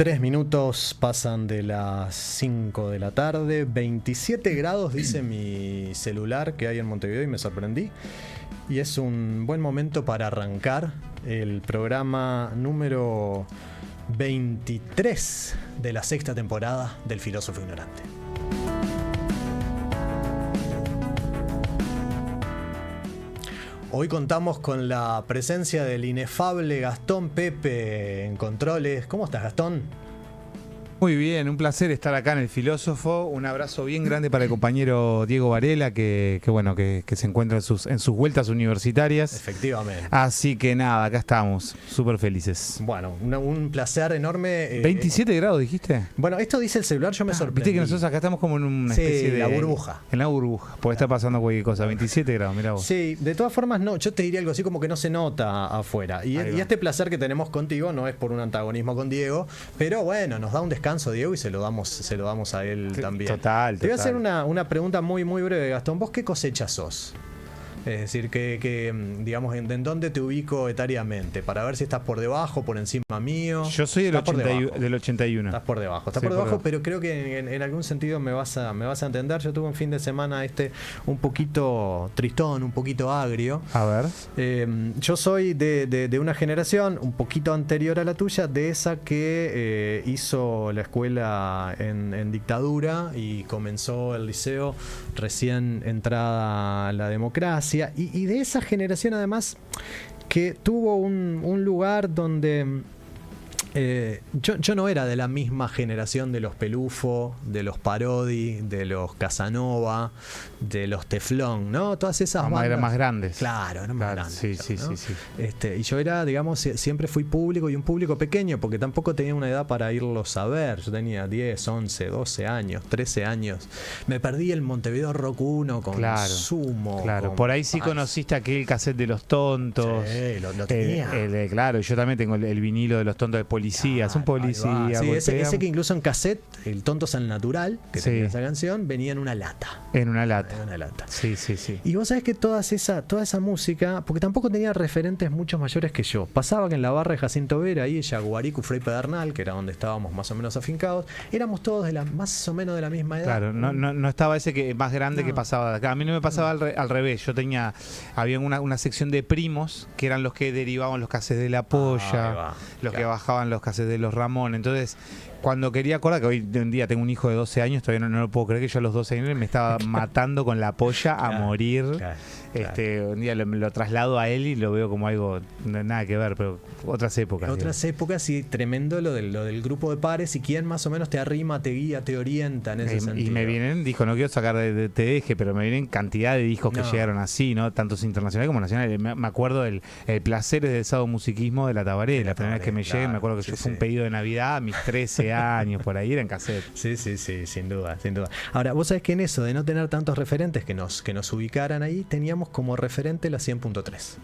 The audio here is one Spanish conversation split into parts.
3 minutos pasan de las 5 de la tarde, 27 grados dice mi celular que hay en Montevideo y me sorprendí. Y es un buen momento para arrancar el programa número 23 de la 6ª temporada del Filósofo Ignorante. Hoy contamos con la presencia del inefable Gastón Pepe en controles. ¿Cómo estás, Gastón? Muy bien, un placer estar acá en El Filósofo. Un abrazo bien grande para el compañero Diego Varela, que se encuentra en sus vueltas universitarias. Efectivamente. Así que nada, acá estamos, súper felices. Bueno, un placer enorme. 27 grados, dijiste. Bueno, esto dice el celular, yo me sorprendí. Viste que nosotros acá estamos como en una especie de... la burbuja. En la burbuja, puede estar pasando cualquier cosa. 27 grados, mirá vos. Sí, de todas formas, no, yo te diría algo así como que no se nota afuera. Y este placer que tenemos contigo no es por un antagonismo con Diego, pero bueno, nos da un descanso, Diego, y se lo damos a él también. Total. Te voy a hacer una pregunta muy, muy breve, Gastón. ¿Vos qué cosecha sos? Es decir, que digamos, ¿en dónde te ubico etariamente? Para ver si estás por debajo, por encima mío. Yo soy del 81. Estás por debajo. Estás por debajo, pero creo que en algún sentido me vas a entender. Yo tuve un fin de semana un poquito tristón, un poquito agrio. A ver. Yo soy de una generación un poquito anterior a la tuya, de esa que hizo la escuela en dictadura y comenzó el liceo recién entrada la democracia. Y de esa generación además que tuvo un lugar donde yo no era de la misma generación de los Pelufo, de los Parodi, de los Casanova, de los Teflón, ¿no? Todas esas bandas. Eran más grandes. Claro, eran más grandes. Sí. Y yo era, digamos, siempre fui público y un público pequeño, porque tampoco tenía una edad para irlos a ver. Yo tenía 10, 11, 12 años, 13 años. Me perdí el Montevideo Rock 1 con Sumo. Claro, por ahí sí conociste aquel cassette de Los Tontos. Sí, lo tenía. Claro, yo también tengo el vinilo de Los Tontos de Policías, un policía. Sí, ese que incluso en cassette, el Tontos al Natural, que tenía esa canción, venía en una lata. En una lata. Sí. Y vos sabés que toda esa música, porque tampoco tenía referentes mucho mayores que yo. Pasaba que en la barra de Jacinto Vera, ahí Yaguarico, Frei Pedernal, que era donde estábamos más o menos afincados, éramos todos más o menos de la misma edad. Claro, no estaba ese que más grande que pasaba de acá. A mí no me pasaba al revés. Había una sección de primos, que eran los que derivaban los cassettes de La Polla, que bajaban los cassettes de Los Ramón. Entonces, cuando quería acordar, que hoy en día tengo un hijo de 12 años, todavía no lo puedo creer, que yo a los 12 años me estaba matando con La Polla a morir. Claro. Un día lo traslado a él y lo veo como algo nada que ver, pero otras épocas. Otras épocas, y tremendo lo del grupo de pares y quién más o menos te arrima, te guía, te orienta en ese sentido. Y me vienen, no quiero sacar de TDG, pero me vienen cantidad de discos que llegaron así, ¿no? Tantos internacionales como nacionales. Me acuerdo el placer del sadomusiquismo de La Tabaré. La primera vez que me llegué, me acuerdo que fue un pedido de Navidad a mis 13 años, por ahí era en cassette. Sí, sin duda. Ahora, vos sabés que en eso de no tener tantos referentes que nos ubicaran ahí, teníamos como referente la 100.3.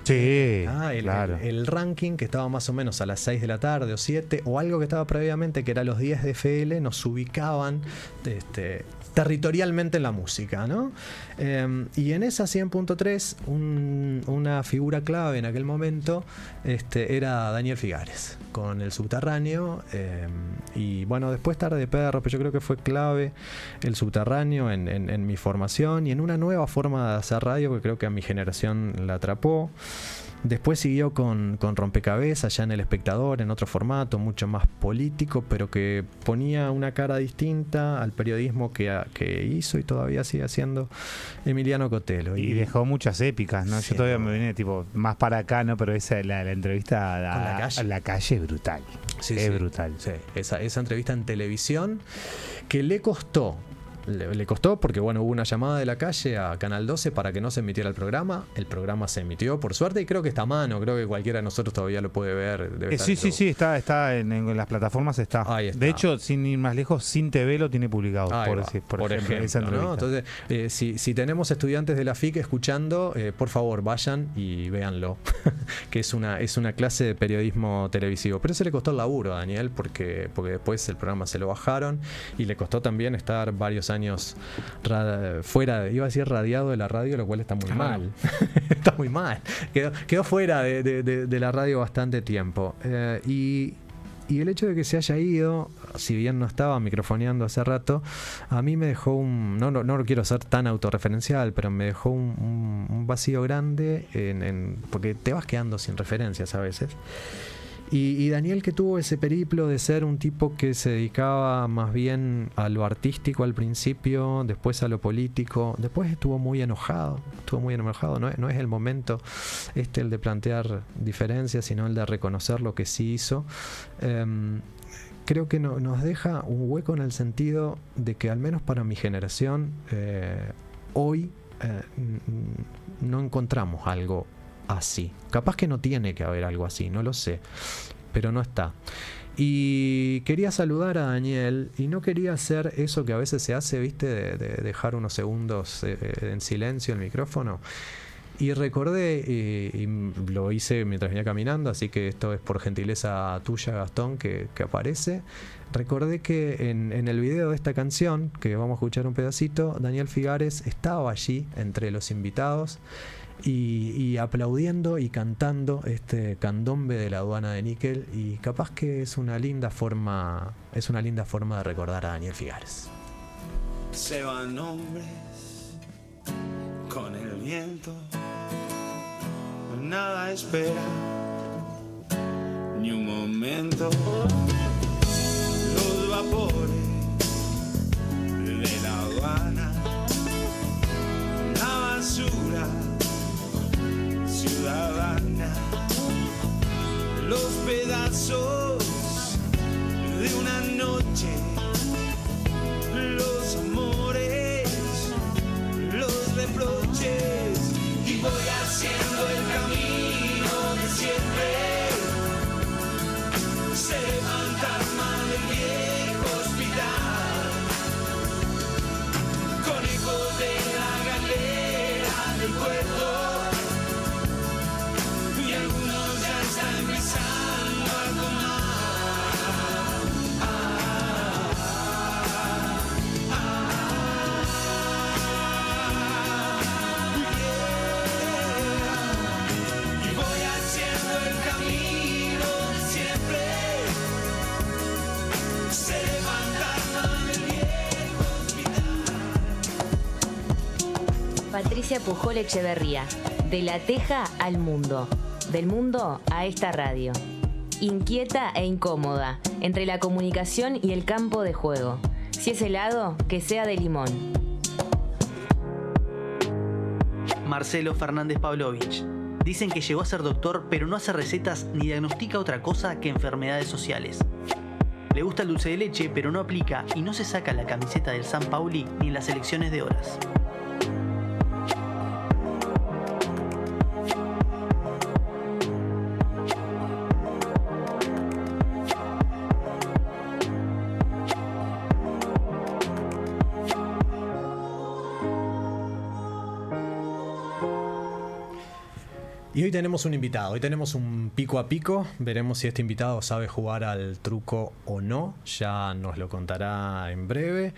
Sí, claro. El ranking que estaba más o menos a las 6 de la tarde o 7, o algo que estaba previamente, que era los 10 de FL, nos ubicaban territorialmente en la música, ¿no? Y en esa 100.3, una figura clave en aquel momento era Daniel Figares, con El Subterráneo. Y bueno, después Tarde de Perro, pero yo creo que fue clave El Subterráneo en mi formación y en una nueva forma de hacer radio que creo que a mi generación la atrapó. Después siguió con Rompecabezas, ya en El Espectador, en otro formato, mucho más político, pero que ponía una cara distinta al periodismo que hizo y todavía sigue haciendo Emiliano Cotelo. Y dejó muchas épicas, ¿no? Yo todavía me vine más para acá, ¿no? Pero la entrevista a La Calle es brutal. Es brutal. Sí. Esa entrevista en televisión que le costó porque bueno, hubo una llamada de La Calle a Canal 12 para que no se emitiera el programa se emitió por suerte, y creo que está a mano, creo que cualquiera de nosotros todavía lo puede ver. Sí, está en las plataformas, está. Ahí está. De hecho, sin ir más lejos, Sin TV lo tiene publicado, por ejemplo, esa entrevista. ¿No? Entonces, si tenemos estudiantes de la FIC escuchando, por favor vayan y véanlo, que es una clase de periodismo televisivo. Pero se le costó el laburo a Daniel, porque después el programa se lo bajaron y le costó también estar varios años fuera, iba a decir radiado de la radio, lo cual está muy mal. Está muy mal. Quedó fuera de la radio bastante tiempo. Y Y el hecho de que se haya ido, si bien no estaba microfoneando hace rato, a mí me dejó no lo quiero ser tan autorreferencial, pero me dejó un vacío grande porque te vas quedando sin referencias a veces. Y Daniel, que tuvo ese periplo de ser un tipo que se dedicaba más bien a lo artístico al principio, después a lo político, después estuvo muy enojado, no es el momento el de plantear diferencias, sino el de reconocer lo que sí hizo. Creo que nos deja un hueco en el sentido de que al menos para mi generación, hoy no encontramos algo así. Capaz que no tiene que haber algo así, no lo sé, pero no está. Y quería saludar a Daniel y no quería hacer eso que a veces se hace, ¿viste? De dejar unos segundos en silencio el micrófono. Y recordé, y lo hice mientras venía caminando, así que esto es por gentileza tuya, Gastón, que aparece. Recordé que en el video de esta canción, que vamos a escuchar un pedacito, Daniel Figares estaba allí entre los invitados y aplaudiendo y cantando este candombe de la aduana de níquel, y capaz que es una linda forma de recordar a Daniel Figares. Se van hombres con el viento, nada espera ni un momento. Los vapores de la aduana, la basura ciudadana, los pedazos de una noche, los amores, los reproches, y voy haciendo el camino de siempre. Se levanta el fantasma del viejo hospital, con ecos de la galera del puerto. Patricia Pujol Echeverría, de La Teja al mundo, del mundo a esta radio. Inquieta e incómoda, entre la comunicación y el campo de juego. Si es helado, que sea de limón. Marcelo Fernández Pavlovich. Dicen que llegó a ser doctor, pero no hace recetas ni diagnostica otra cosa que enfermedades sociales. Le gusta el dulce de leche, pero no aplica y no se saca la camiseta del San Pauli ni en las elecciones de horas. Y hoy tenemos un invitado, hoy tenemos un pico a pico, veremos si este invitado sabe jugar al truco o no, ya nos lo contará en breve.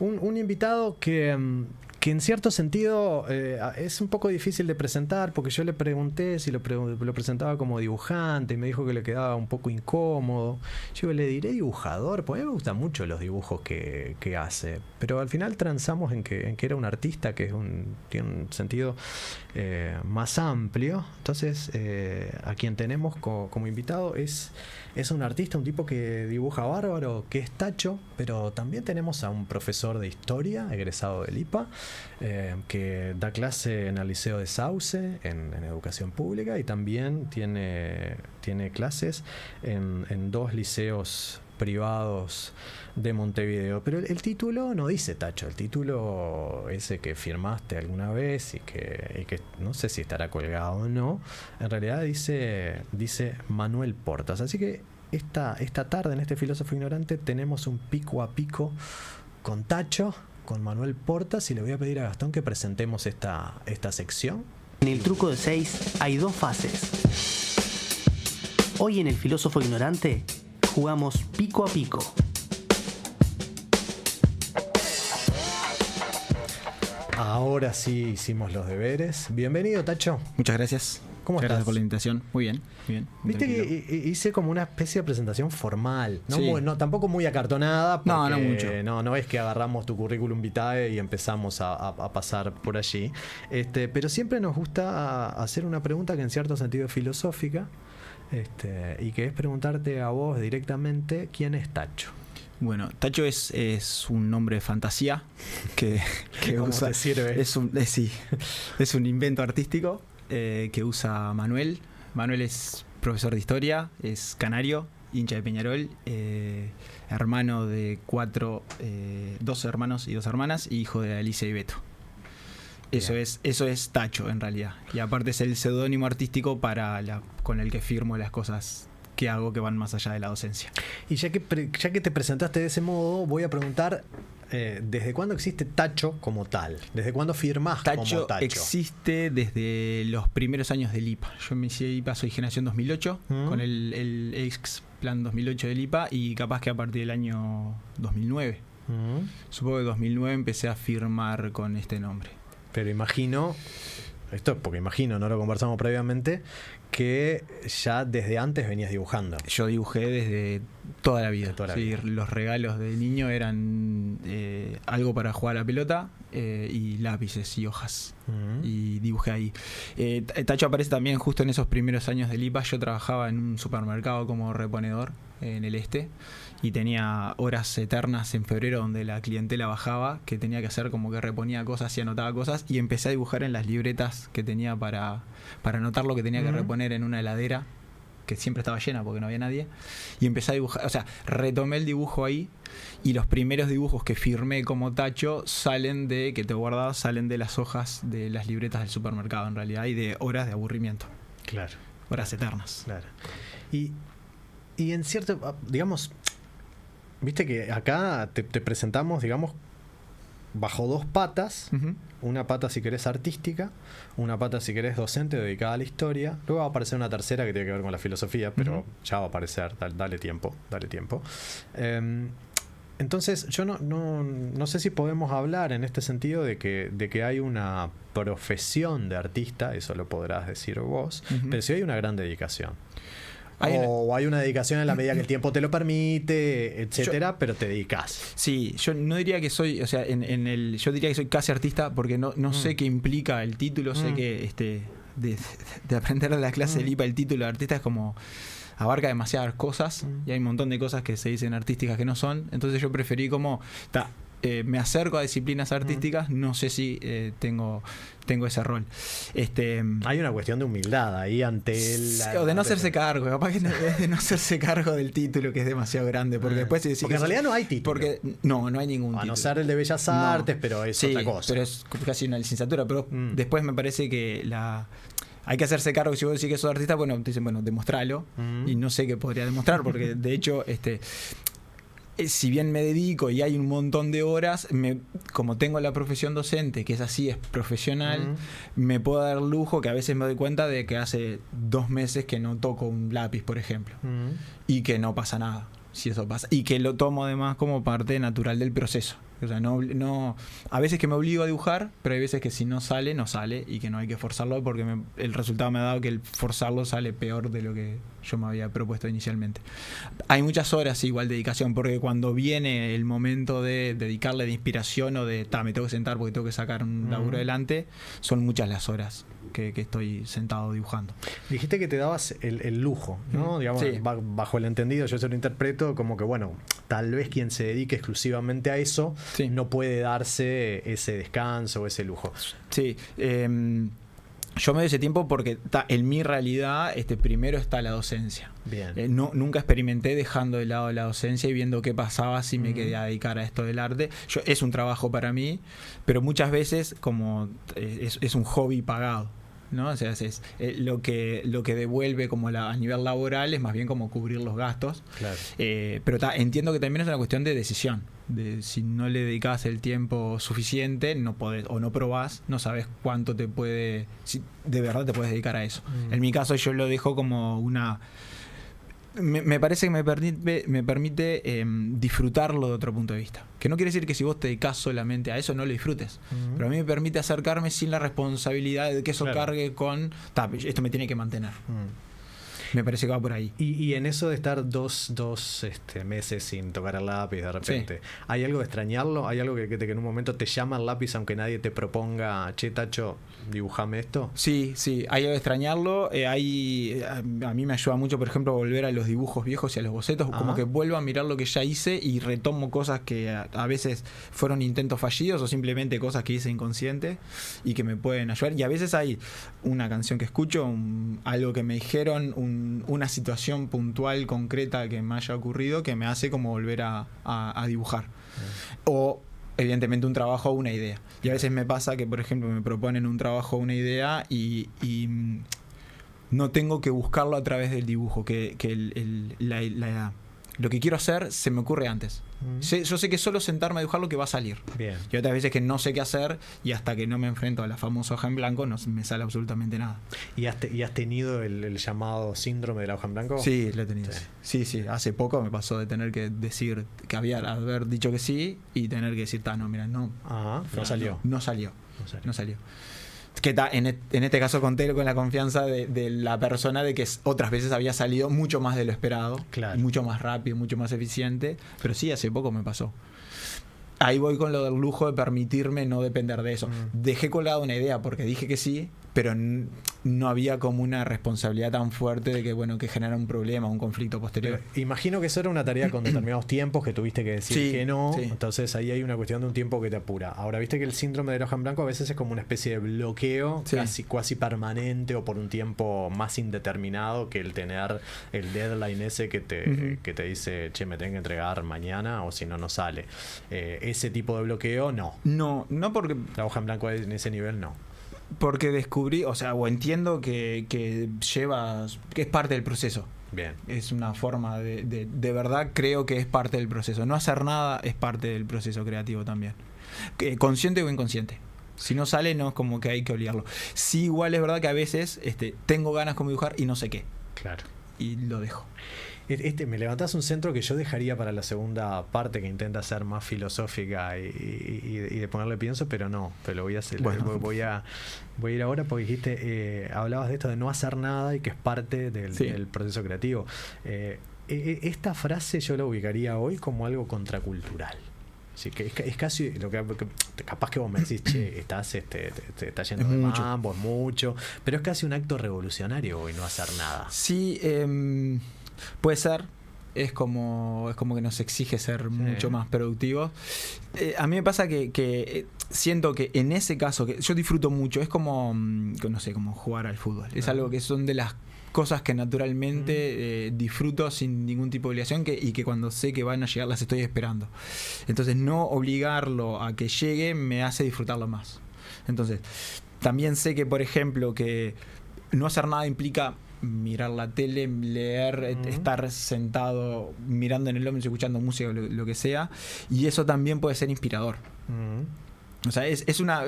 Un invitado que en cierto sentido es un poco difícil de presentar, porque yo le pregunté si lo presentaba como dibujante y me dijo que le quedaba un poco incómodo. Yo le diré dibujador, porque a mí me gustan mucho los dibujos que hace, pero al final transamos en que era un artista que tiene un sentido más amplio. Entonces a quien tenemos como invitado es un artista, un tipo que dibuja bárbaro, que es tacho, pero también tenemos a un profesor de historia egresado del IPA, que da clase en el Liceo de Sauce en educación pública, y también tiene clases en dos liceos privados de Montevideo. Pero el título no dice tacho, el título ese que firmaste alguna vez y que no sé si estará colgado o no, en realidad dice Manuel Portas. Así que esta tarde en este Filósofo Ignorante tenemos un pico a pico con tacho, con Manuel Portas, y le voy a pedir a Gastón que presentemos esta sección. En el truco de 6 hay dos fases. Hoy en el Filósofo Ignorante jugamos pico a pico. Ahora sí hicimos los deberes. Bienvenido, Tacho. Muchas gracias. ¿Cómo Gracias estás? por la invitación. Muy bien, muy bien. muy Viste tranquilo. que hice como una especie de presentación formal, no, Sí. no tampoco muy acartonada, porque No mucho. no es que agarramos tu currículum vitae y empezamos a pasar por allí, pero siempre nos gusta hacer una pregunta que en cierto sentido es filosófica, y que es preguntarte a vos directamente quién es Tacho. Bueno, Tacho es un nombre de fantasía que ¿Cómo usa. te sirve? Sí, es un invento artístico que usa Manuel. Manuel es profesor de historia, es canario, hincha de Peñarol, hermano de 2 hermanos y 2 hermanas, y hijo de Alicia y Beto. Eso es Tacho en realidad. Y aparte es el seudónimo artístico con el que firmo las cosas que hago que van más allá de la docencia. Y ya que te presentaste de ese modo, voy a preguntar, ¿desde cuándo existe Tacho como tal? ¿Desde cuándo firmás como Tacho Tacho? existe desde los primeros años del IPA. Yo me hice IPA, soy generación 2008, con el ex plan 2008 del IPA, y capaz que a partir del año 2009. Supongo que 2009 empecé a firmar con este nombre. Pero imagino, esto porque imagino, no lo conversamos previamente, que ya desde antes venías dibujando. Yo dibujé desde toda la vida. De toda la Sí, vida. los regalos de niño eran algo para jugar a la pelota y lápices y hojas. Y dibujé ahí. Tacho aparece también justo en esos primeros años del IPA. Yo trabajaba en un supermercado como reponedor en el este y tenía horas eternas en febrero donde la clientela bajaba, que tenía que hacer como que reponía cosas y anotaba cosas, y empecé a dibujar en las libretas que tenía para anotar lo que tenía que reponer en una heladera que siempre estaba llena porque no había nadie, y empecé a dibujar, o sea, retomé el dibujo ahí, y los primeros dibujos que firmé como Tacho salen de las hojas de las libretas del supermercado en realidad, y de horas de aburrimiento, Claro, horas eternas. claro. Y en cierto, digamos, viste que acá te presentamos, digamos, bajo 2 patas. Ujú. Una pata si querés artística, una pata si querés docente dedicada a la historia. Luego va a aparecer una tercera que tiene que ver con la filosofía, pero ya va a aparecer, dale tiempo. Entonces yo no sé si podemos hablar en este sentido de que hay una profesión de artista, eso lo podrás decir vos, pero sí hay una gran dedicación. O hay una dedicación en la medida que el tiempo te lo permite, etcétera, pero te dedicas. Sí, yo no diría que soy, o sea, yo diría que soy casi artista porque no sé qué implica el título, sé que de aprender de la clase del IPA el título de artista es como abarca demasiadas cosas y hay un montón de cosas que se dicen artísticas que no son, entonces yo preferí como me acerco a disciplinas artísticas, no sé si tengo ese rol. Hay una cuestión de humildad ahí ante él. O de no hacerse cargo, capaz que de no hacerse cargo del título, que es demasiado grande, porque después si porque en realidad no hay título. Porque no hay ningún título. A no ser el de Bellas Artes, pero es sí, otra cosa. pero es casi una licenciatura, pero después me parece que hay que hacerse cargo. Si vos decís que sos artista, bueno, te dicen, bueno, demostralo, y no sé qué podría demostrar, porque de hecho si bien me dedico y hay un montón de horas, como tengo la profesión docente, que es así, es profesional, me puedo dar el lujo que a veces me doy cuenta de que hace 2 meses que no toco un lápiz, por ejemplo, y que no pasa nada, si eso pasa, y que lo tomo además como parte natural del proceso. O sea, a veces que me obligo a dibujar, pero hay veces que si no sale, no sale, y que no hay que forzarlo porque el resultado me ha dado que el forzarlo sale peor de lo que yo me había propuesto inicialmente. Hay muchas horas igual de dedicación, porque cuando viene el momento de dedicarle de inspiración o de me tengo que sentar porque tengo que sacar un laburo adelante, son muchas las horas que estoy sentado dibujando. Dijiste que te dabas el lujo, ¿no? Digamos, Sí. bajo el entendido, yo se lo interpreto como que, bueno, tal vez quien se dedique exclusivamente a eso Sí. no puede darse ese descanso o ese lujo. Sí, yo me doy ese tiempo porque en mi realidad primero está la docencia. Bien. Nunca experimenté dejando de lado la docencia y viendo qué pasaba si me quería dedicar a esto del arte. Es un trabajo para mí, pero muchas veces como es un hobby pagado, ¿no? O sea, lo que devuelve como a nivel laboral es más bien como cubrir los gastos. Claro. Pero entiendo que también es una cuestión de decisión. Si no le dedicás el tiempo suficiente, no podés, o no probás, no sabes cuánto si de verdad te puedes dedicar a eso. En mi caso yo lo dejo como me parece que me permite disfrutarlo de otro punto de vista. Que no quiere decir que si vos te dedicás solamente a eso no lo disfrutes. Pero a mí me permite acercarme sin la responsabilidad de que eso cargue con... esto me tiene que mantener. Me parece que va por ahí. Y en eso de estar dos meses sin tocar el lápiz de repente, ¿hay algo de extrañarlo? ¿Hay algo que en un momento te llama el lápiz aunque nadie te proponga, che, Tacho, dibujame esto? Sí, hay algo de extrañarlo. A mí me ayuda mucho, por ejemplo, volver a los dibujos viejos y a los bocetos. Como que vuelvo a mirar lo que ya hice y retomo cosas que a veces fueron intentos fallidos o simplemente cosas que hice inconsciente y que me pueden ayudar. Y a veces hay una canción que escucho, algo que me dijeron, una situación puntual, concreta que me haya ocurrido que me hace como volver a dibujar. O evidentemente un trabajo o una idea. Y a veces me pasa que, por ejemplo, me proponen un trabajo o una idea y no tengo que buscarlo a través del dibujo, que lo que quiero hacer se me ocurre antes. Yo sé que solo sentarme a dibujar lo que va a salir. Bien. Y otras veces que no sé qué hacer y hasta que no me enfrento a la famosa hoja en blanco no me sale absolutamente nada. ¿Y has tenido el llamado síndrome de la hoja en blanco? Sí, lo he tenido. Sí. Hace poco me pasó de tener que decir que haber dicho que sí y tener que decir, no salió. No salió. Que en este caso conté con la confianza de la persona de que otras veces había salido mucho más de lo esperado, mucho más rápido, mucho más eficiente, pero sí, hace poco me pasó. Ahí voy con lo del lujo de permitirme no depender de eso. Dejé colgada una idea porque dije que sí, pero no había como una responsabilidad tan fuerte de que genera un problema, un conflicto posterior. Pero imagino que eso era una tarea con determinados tiempos que tuviste que decir que no, entonces ahí hay una cuestión de un tiempo que te apura. Ahora, viste que el síndrome de la hoja en blanco a veces es como una especie de bloqueo casi permanente o por un tiempo más indeterminado que el tener el deadline ese que te dice, che, me tengo que entregar mañana o si no, no sale. Ese tipo de bloqueo, no. No porque... La hoja en blanco en ese nivel, no. Porque descubrí, o entiendo que es parte del proceso. Bien. Es una forma de verdad creo que es parte del proceso. No hacer nada es parte del proceso creativo también. Consciente o inconsciente. Si no sale, no es como que hay que obligarlo. Sí, igual es verdad que a veces tengo ganas como dibujar y no sé qué. Claro. Y lo dejo. Me levantás un centro que yo dejaría para la segunda parte, que intenta ser más filosófica y de ponerle pienso, pero no, pero lo voy a hacer. Bueno. Voy a ir ahora porque dijiste, hablabas de esto de no hacer nada y que es parte del proceso creativo. Esta frase yo la ubicaría hoy como algo contracultural. Sí, que es casi lo que capaz que vos me decís, che, te está yendo de mambo, es mucho, pero es casi un acto revolucionario hoy no hacer nada. Sí, puede ser. Es como que nos exige ser mucho más productivos. A mí me pasa que siento que en ese caso, que yo disfruto mucho, es como, no sé, como jugar al fútbol. Es algo que son de las cosas que naturalmente disfruto sin ningún tipo de obligación y que cuando sé que van a llegar las estoy esperando. Entonces no obligarlo a que llegue me hace disfrutarlo más. Entonces también sé que, por ejemplo, que no hacer nada implica mirar la tele, leer, estar sentado mirando en el ómnibus, escuchando música, lo que sea, y eso también puede ser inspirador. O sea, es una...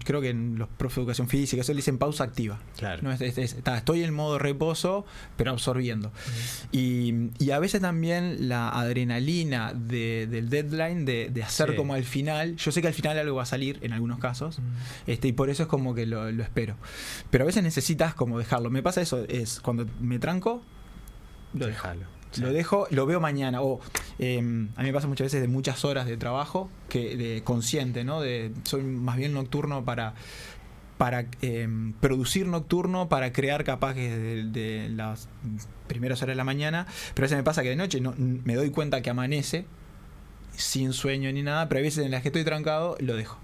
creo que en los profes de educación física eso le dicen pausa activa. Claro. ¿No? Estoy en modo reposo, pero absorbiendo. Y a veces también la adrenalina del deadline, de hacer como al final. Yo sé que al final algo va a salir en algunos casos, y por eso es como que lo espero. Pero a veces necesitas como dejarlo. Me pasa eso, es cuando me tranco, lo dejo. Lo dejo, lo veo mañana. A mí me pasa muchas veces de muchas horas de trabajo de consciente, ¿no? Soy más bien nocturno para producir nocturno, para crear capaz que de las primeras horas de la mañana. Pero a veces me pasa que de noche me doy cuenta que amanece sin sueño ni nada, pero hay veces en las que estoy trancado lo dejo.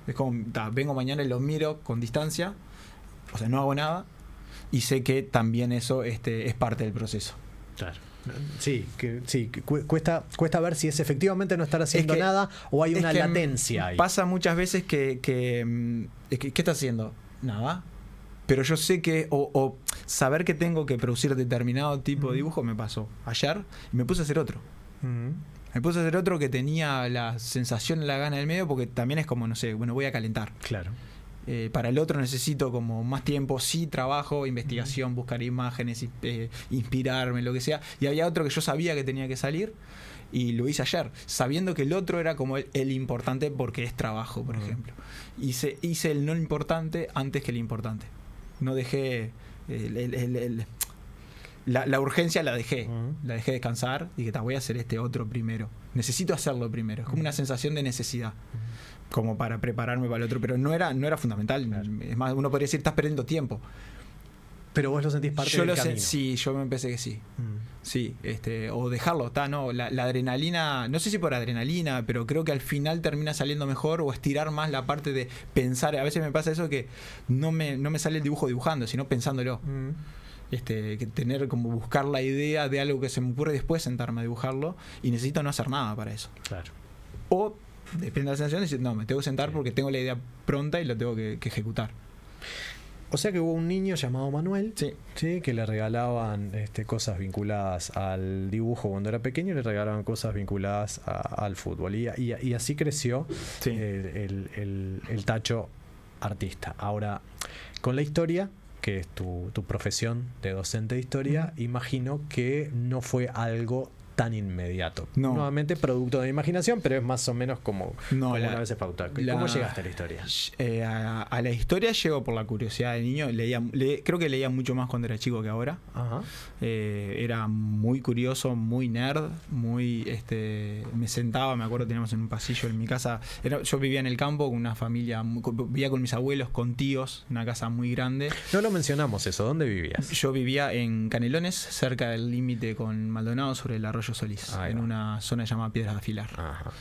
Es como, vengo mañana y lo miro con distancia, o sea, no hago nada y sé que también eso es parte del proceso. Claro. Sí, cuesta ver si es efectivamente no estar haciendo nada o hay una latencia ahí. Pasa muchas veces que ¿qué estás haciendo? Nada. Pero yo sé que o saber que tengo que producir determinado tipo de dibujo me pasó ayer y me puse a hacer otro. Me puse a hacer otro que tenía la sensación, la gana del medio, porque también es como, no sé, bueno, voy a calentar. Claro. para el otro necesito como más tiempo, sí trabajo, investigación, buscar imágenes, inspirarme, lo que sea. Y había otro que yo sabía que tenía que salir y lo hice ayer, sabiendo que el otro era como el importante porque es trabajo, por ejemplo. Hice el no importante antes que el importante. No dejé la urgencia, la dejé descansar y que voy a hacer este otro primero. Necesito hacerlo primero. Es como una sensación de necesidad, como para prepararme para el otro, pero no era fundamental. Claro. Es más, uno podría decir, estás perdiendo tiempo. Pero vos lo sentís parte del camino. Sí, yo me pensé que sí. Sí, o dejarlo, no, la adrenalina, no sé si por adrenalina, pero creo que al final termina saliendo mejor, o estirar más la parte de pensar. A veces me pasa eso, que no me sale el dibujo dibujando, sino pensándolo. Que tener como buscar la idea de algo que se me ocurre y después sentarme a dibujarlo, y necesito no hacer nada para eso. Claro. O depende de la sensación, decir, no, me tengo que sentar porque tengo la idea pronta y lo tengo que ejecutar. O sea que hubo un niño llamado Manuel, sí, que le regalaban cosas vinculadas al dibujo cuando era pequeño, y le regalaban cosas vinculadas al fútbol. Y así creció el Tacho artista. Ahora, con la historia, que es tu profesión de docente de historia, imagino que no fue algo tan inmediato. No. Nuevamente producto de imaginación, pero es más o menos como una vez pauta. ¿Cómo llegaste a la historia? A la historia llego por la curiosidad de niño. Creo que leía mucho más cuando era chico que ahora. Ajá. Era muy curioso, muy nerd, me sentaba, me acuerdo, teníamos en un pasillo en mi casa. Yo vivía en el campo con una familia, vivía con mis abuelos, con tíos, una casa muy grande. No lo mencionamos eso, ¿dónde vivías? Yo vivía en Canelones, cerca del límite con Maldonado, sobre el arroyo Solís, en una zona llamada Piedras de Afilar. Ajá.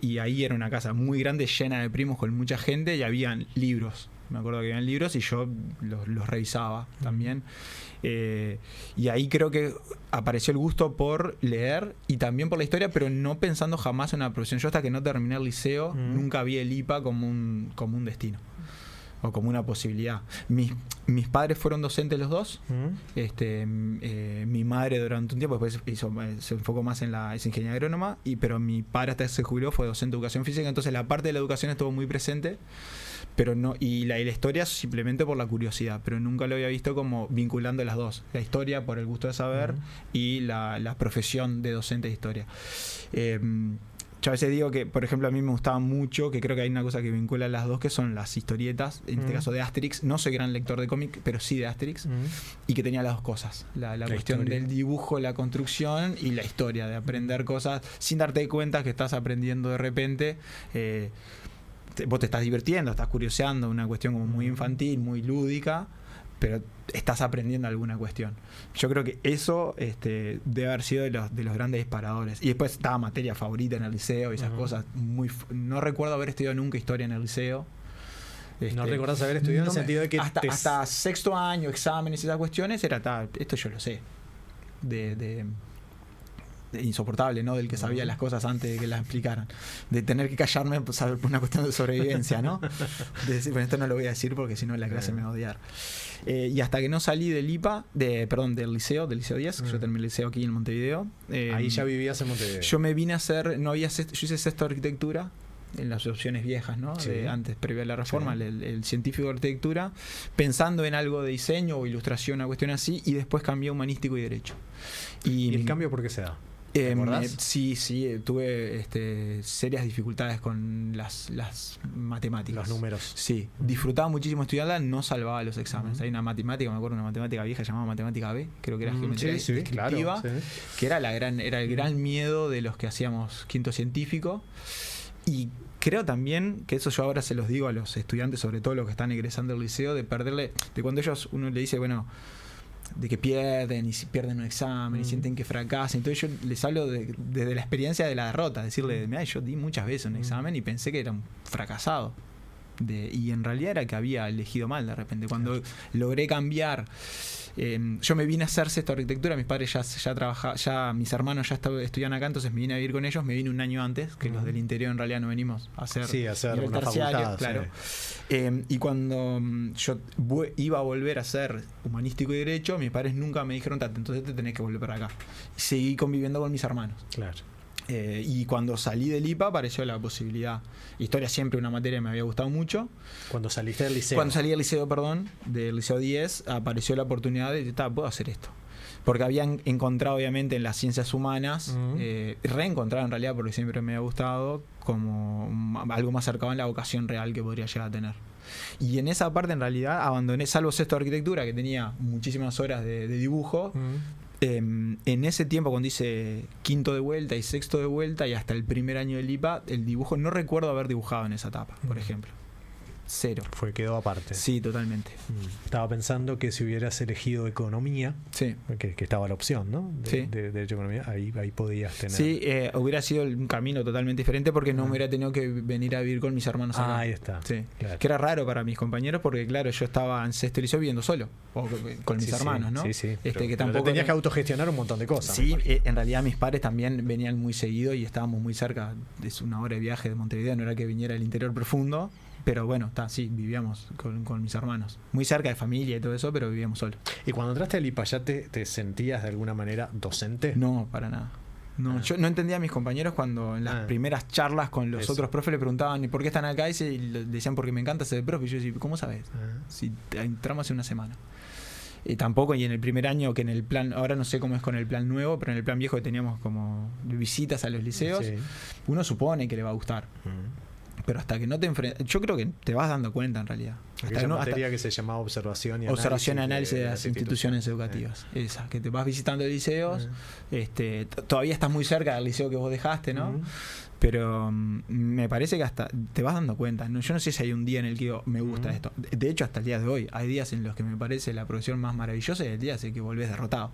Y ahí era una casa muy grande, llena de primos, con mucha gente, y habían libros. Me acuerdo que habían libros y yo los revisaba también. Y ahí creo que apareció el gusto por leer y también por la historia, pero no pensando jamás en una profesión. Yo, hasta que no terminé el liceo, nunca vi el IPA como un destino o como una posibilidad. Mis padres fueron docentes los dos. Mi madre durante un tiempo, después se enfocó más en es ingeniera agrónoma, pero mi padre, hasta que se jubiló, fue docente de educación física. Entonces la parte de la educación estuvo muy presente, pero no, y la historia simplemente por la curiosidad, pero nunca lo había visto como vinculando las dos: la historia por el gusto de saber y la profesión de docente de historia. Yo a veces digo que, por ejemplo, a mí me gustaba mucho, que creo que hay una cosa que vincula las dos, que son las historietas, en este caso de Asterix. No soy gran lector de cómic, pero sí de Asterix, y que tenía las dos cosas: la cuestión del dibujo, la construcción, y la historia, de aprender cosas sin darte cuenta que estás aprendiendo de repente. Vos te estás divirtiendo, estás curioseando, una cuestión como muy infantil, muy lúdica, pero estás aprendiendo alguna cuestión. Yo creo que eso debe haber sido de los grandes disparadores. Y después estaba materia favorita en el liceo y esas cosas. No recuerdo haber estudiado nunca historia en el liceo. ¿No recordás haber estudiado en el sentido de que hasta sexto año, exámenes y esas cuestiones, esto yo lo sé. De insoportable, ¿no? Del que sabía las cosas antes de que las explicaran, de tener que callarme por una cuestión de sobrevivencia, ¿no? De decir, bueno, esto no lo voy a decir porque si no la clase me va a odiar. Y hasta que no salí del del liceo 10, yo terminé el liceo aquí en Montevideo. Ahí ya vivías en Montevideo. Yo me vine a hacer, yo hice sexto de arquitectura en las opciones viejas, ¿no? Sí. Antes, previo a la reforma, sí. el científico de arquitectura, pensando en algo de diseño o ilustración, una cuestión así, y después cambié a humanístico y derecho. ¿Y el cambio por qué se da? Sí, tuve serias dificultades con las matemáticas. Los números. Sí, disfrutaba muchísimo estudiarla, no salvaba los exámenes. Hay una matemática, me acuerdo, una matemática vieja llamada matemática B, creo que era geometría descriptiva, claro, que era el gran miedo de los que hacíamos quinto científico. Y creo también que eso yo ahora se los digo a los estudiantes, sobre todo los que están egresando del liceo, de cuando uno le dice, bueno, de que pierden un examen y sienten que fracasan. Entonces yo les hablo desde la experiencia de la derrota, decirle, mira, yo di muchas veces un examen y pensé que era un fracasado. Y en realidad era que había elegido mal de repente. Cuando logré cambiar, yo me vine a hacer sexto de arquitectura, mis padres ya trabajaban, mis hermanos ya estudiaban acá, entonces me vine a vivir con ellos, me vine un año antes, que los del interior en realidad no venimos a hacer una facultad, claro. Y cuando yo iba a volver a hacer humanístico y derecho, mis padres nunca me dijeron, entonces te tenés que volver para acá. Y seguí conviviendo con mis hermanos. Claro. Y cuando salí del IPA apareció la posibilidad. Historia siempre una materia que me había gustado mucho. Cuando saliste del liceo. Cuando salí del liceo, del liceo 10, apareció la oportunidad de, puedo hacer esto. Porque habían encontrado obviamente en las ciencias humanas, reencontrado en realidad porque siempre me había gustado, como algo más cercano a la vocación real que podría llegar a tener. Y en esa parte en realidad abandoné, salvo sexto de arquitectura, que tenía muchísimas horas de dibujo. En ese tiempo, cuando hice quinto de vuelta y sexto de vuelta y hasta el primer año del IPA, el dibujo no recuerdo haber dibujado en esa etapa, por ejemplo. Cero. Quedó aparte. Sí, totalmente. Estaba pensando que si hubieras elegido economía, sí, que estaba la opción, ¿no? Sí. De derecho a economía, ahí podías tener. Sí, hubiera sido un camino totalmente diferente porque no me hubiera tenido que venir a vivir con mis hermanos acá. Ahí está. Sí. Claro. Que era raro para mis compañeros porque, claro, yo estaba en sexto liceo viviendo solo, o con mis hermanos, ¿no? Sí, sí. Que tampoco tenías que autogestionar un montón de cosas. Sí, en realidad mis padres también venían muy seguido y estábamos muy cerca. Es una hora de viaje de Montevideo, no era que viniera del interior profundo. Pero bueno, sí, vivíamos con mis hermanos. Muy cerca de familia y todo eso, pero vivíamos solos. ¿Y cuando entraste al IPA ya te sentías de alguna manera docente? No, para nada. No, yo no entendía a mis compañeros cuando en las primeras charlas con los otros profes le preguntaban ¿y por qué están acá? Y le decían porque me encanta ser profe. Y yo decía, ¿cómo sabes? Si entramos hace una semana. Y tampoco, y en el primer año que en el plan, ahora no sé cómo es con el plan nuevo, pero en el plan viejo que teníamos como visitas a los liceos, uno supone que le va a gustar. Pero hasta que no te enfrentas, yo creo que te vas dando cuenta en realidad. Aquella materia que se llamaba observación y análisis de las instituciones educativas. Esa, que te vas visitando liceos, todavía estás muy cerca del liceo que vos dejaste, ¿no? Pero me parece que hasta te vas dando cuenta. ¿No? Yo no sé si hay un día en el que digo, me gusta esto. De hecho, hasta el día de hoy, hay días en los que me parece la profesión más maravillosa y hay días en que volvés derrotado.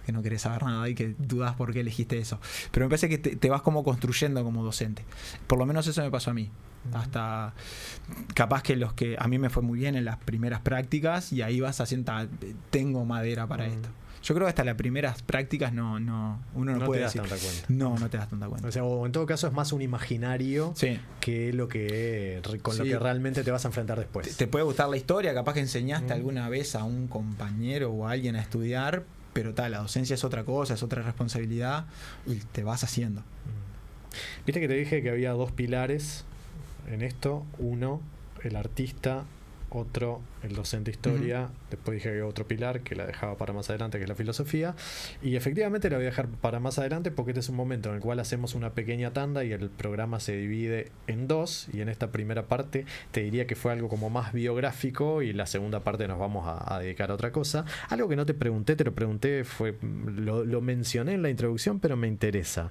Que no querés saber nada y que dudás por qué elegiste eso. Pero me parece que te vas como construyendo como docente. Por lo menos eso me pasó a mí. Hasta capaz que los que a mí me fue muy bien en las primeras prácticas y ahí vas haciendo, tengo madera para esto. Yo creo que hasta las primeras prácticas uno no puede te das decir. tanta cuenta. No te das tanta cuenta. O sea, o en todo caso es más un imaginario que lo que con lo que realmente te vas a enfrentar después. Te puede gustar la historia, capaz que enseñaste alguna vez a un compañero o a alguien a estudiar, pero la docencia es otra cosa, es otra responsabilidad y te vas haciendo. Viste que te dije que había dos pilares en esto. Uno, el artista. Otro, el docente de historia. Después dije que había otro pilar que la dejaba para más adelante, que es la filosofía. Y efectivamente la voy a dejar para más adelante porque este es un momento en el cual hacemos una pequeña tanda y el programa se divide en dos. Y en esta primera parte te diría que fue algo como más biográfico y la segunda parte nos vamos a dedicar a otra cosa. Algo que no te pregunté, te lo pregunté, lo mencioné en la introducción, pero me interesa.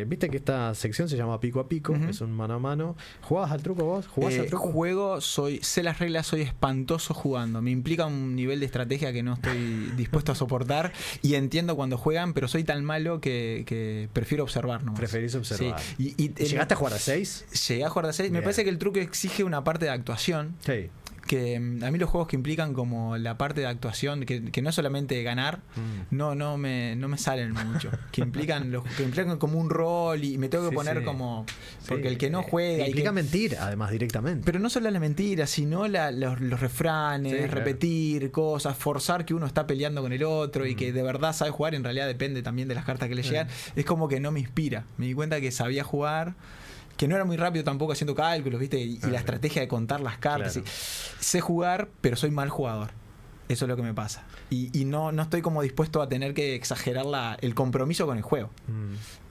Viste que esta sección se llama Pico a Pico, es un mano a mano. ¿Jugabas al truco vos? ¿Jugás al truco? Sé las reglas, soy espantoso jugando. Me implica un nivel de estrategia que no estoy dispuesto a soportar y entiendo cuando juegan, pero soy tan malo que prefiero observar nomás. Preferís observar. Sí. ¿Llegaste a jugar a 6? Llegué a jugar a 6. Me parece que el truco exige una parte de actuación. Sí. Que a mí los juegos que implican como la parte de actuación, que no es solamente ganar, no me salen mucho. Que implican como un rol y me tengo que poner como... Porque el que no juega... Implica mentir, además, directamente. Pero no solo la mentira, sino los refranes, repetir cosas, forzar que uno está peleando con el otro y que de verdad sabe jugar, en realidad depende también de las cartas que le llegan. Es como que no me inspira. Me di cuenta que sabía jugar, que no era muy rápido tampoco haciendo cálculos, ¿viste? Y la estrategia de contar las cartas. Claro. Sé jugar, pero soy mal jugador. Eso es lo que me pasa. Y no estoy como dispuesto a tener que exagerar el compromiso con el juego.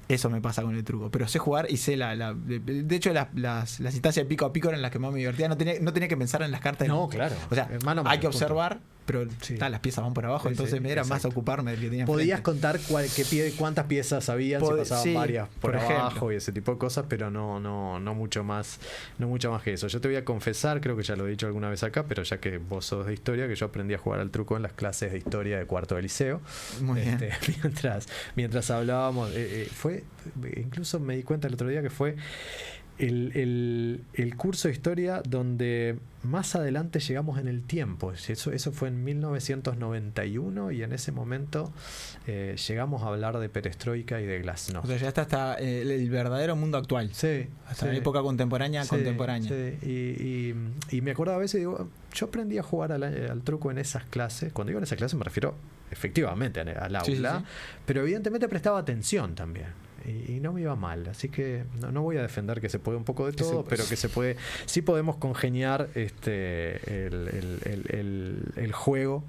Eso me pasa con el truco. Pero sé jugar y sé de hecho las instancias de pico a pico eran las que más me divertían. No tenía que pensar en las cartas. No, claro. O sea, hay que observar, pero las piezas van por abajo. Entonces me era más ocuparme del que tenía. Podías contar cuántas piezas habían, si pasaban varias por abajo ejemplo. Y ese tipo de cosas, pero no mucho más que eso. Yo te voy a confesar, creo que ya lo he dicho alguna vez acá, pero ya que vos sos de historia, que yo aprendí a jugar al truco en las clases de historia de cuarto de liceo. Muy bien. Mientras hablábamos, incluso me di cuenta el otro día que fue el curso de historia donde más adelante llegamos en el tiempo. Eso fue en 1991 y en ese momento llegamos a hablar de perestroika y de glasnost. O sea, ya está hasta el verdadero mundo actual. Sí. Hasta la época contemporánea. Sí. Y me acuerdo a veces, digo, yo aprendí a jugar al truco en esas clases. Cuando digo en esas clases me refiero efectivamente al aula, pero evidentemente prestaba atención también. y no me iba mal. Así que no voy a defender que se puede un poco de todo, pero que se puede, sí podemos congeniar el juego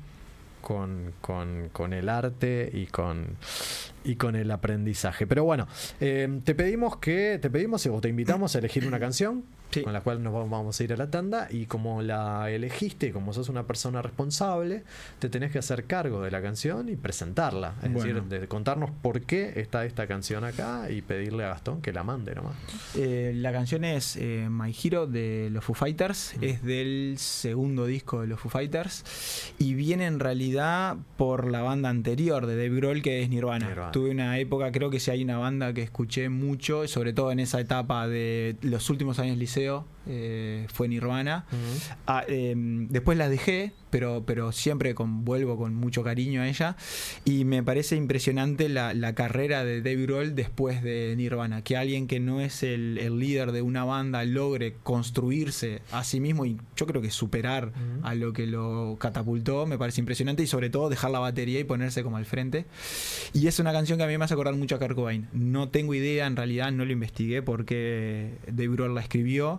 con el arte y con el aprendizaje. Pero bueno, te pedimos o te invitamos a elegir una canción con la cual nos vamos a ir a la tanda, y como la elegiste, como sos una persona responsable, te tenés que hacer cargo de la canción y presentarla, es decir, de contarnos por qué está esta canción acá y pedirle a Gastón que la mande nomás. La canción es My Hero de los Foo Fighters, es del segundo disco de los Foo Fighters y viene en realidad por la banda anterior de Dave Grohl, que es Nirvana. Tuve una época, creo que si hay una banda que escuché mucho, sobre todo en esa etapa de los últimos años liceo, fue Nirvana. Después la dejé, pero siempre vuelvo con mucho cariño a ella, y me parece impresionante la carrera de Dave Grohl después de Nirvana, que alguien que no es el líder de una banda logre construirse a sí mismo y yo creo que superar a lo que lo catapultó, me parece impresionante, y sobre todo dejar la batería y ponerse como al frente. Y es una canción que a mí me hace acordar mucho a Kurt Cobain. No tengo idea, en realidad no lo investigué porque Dave Grohl la escribió,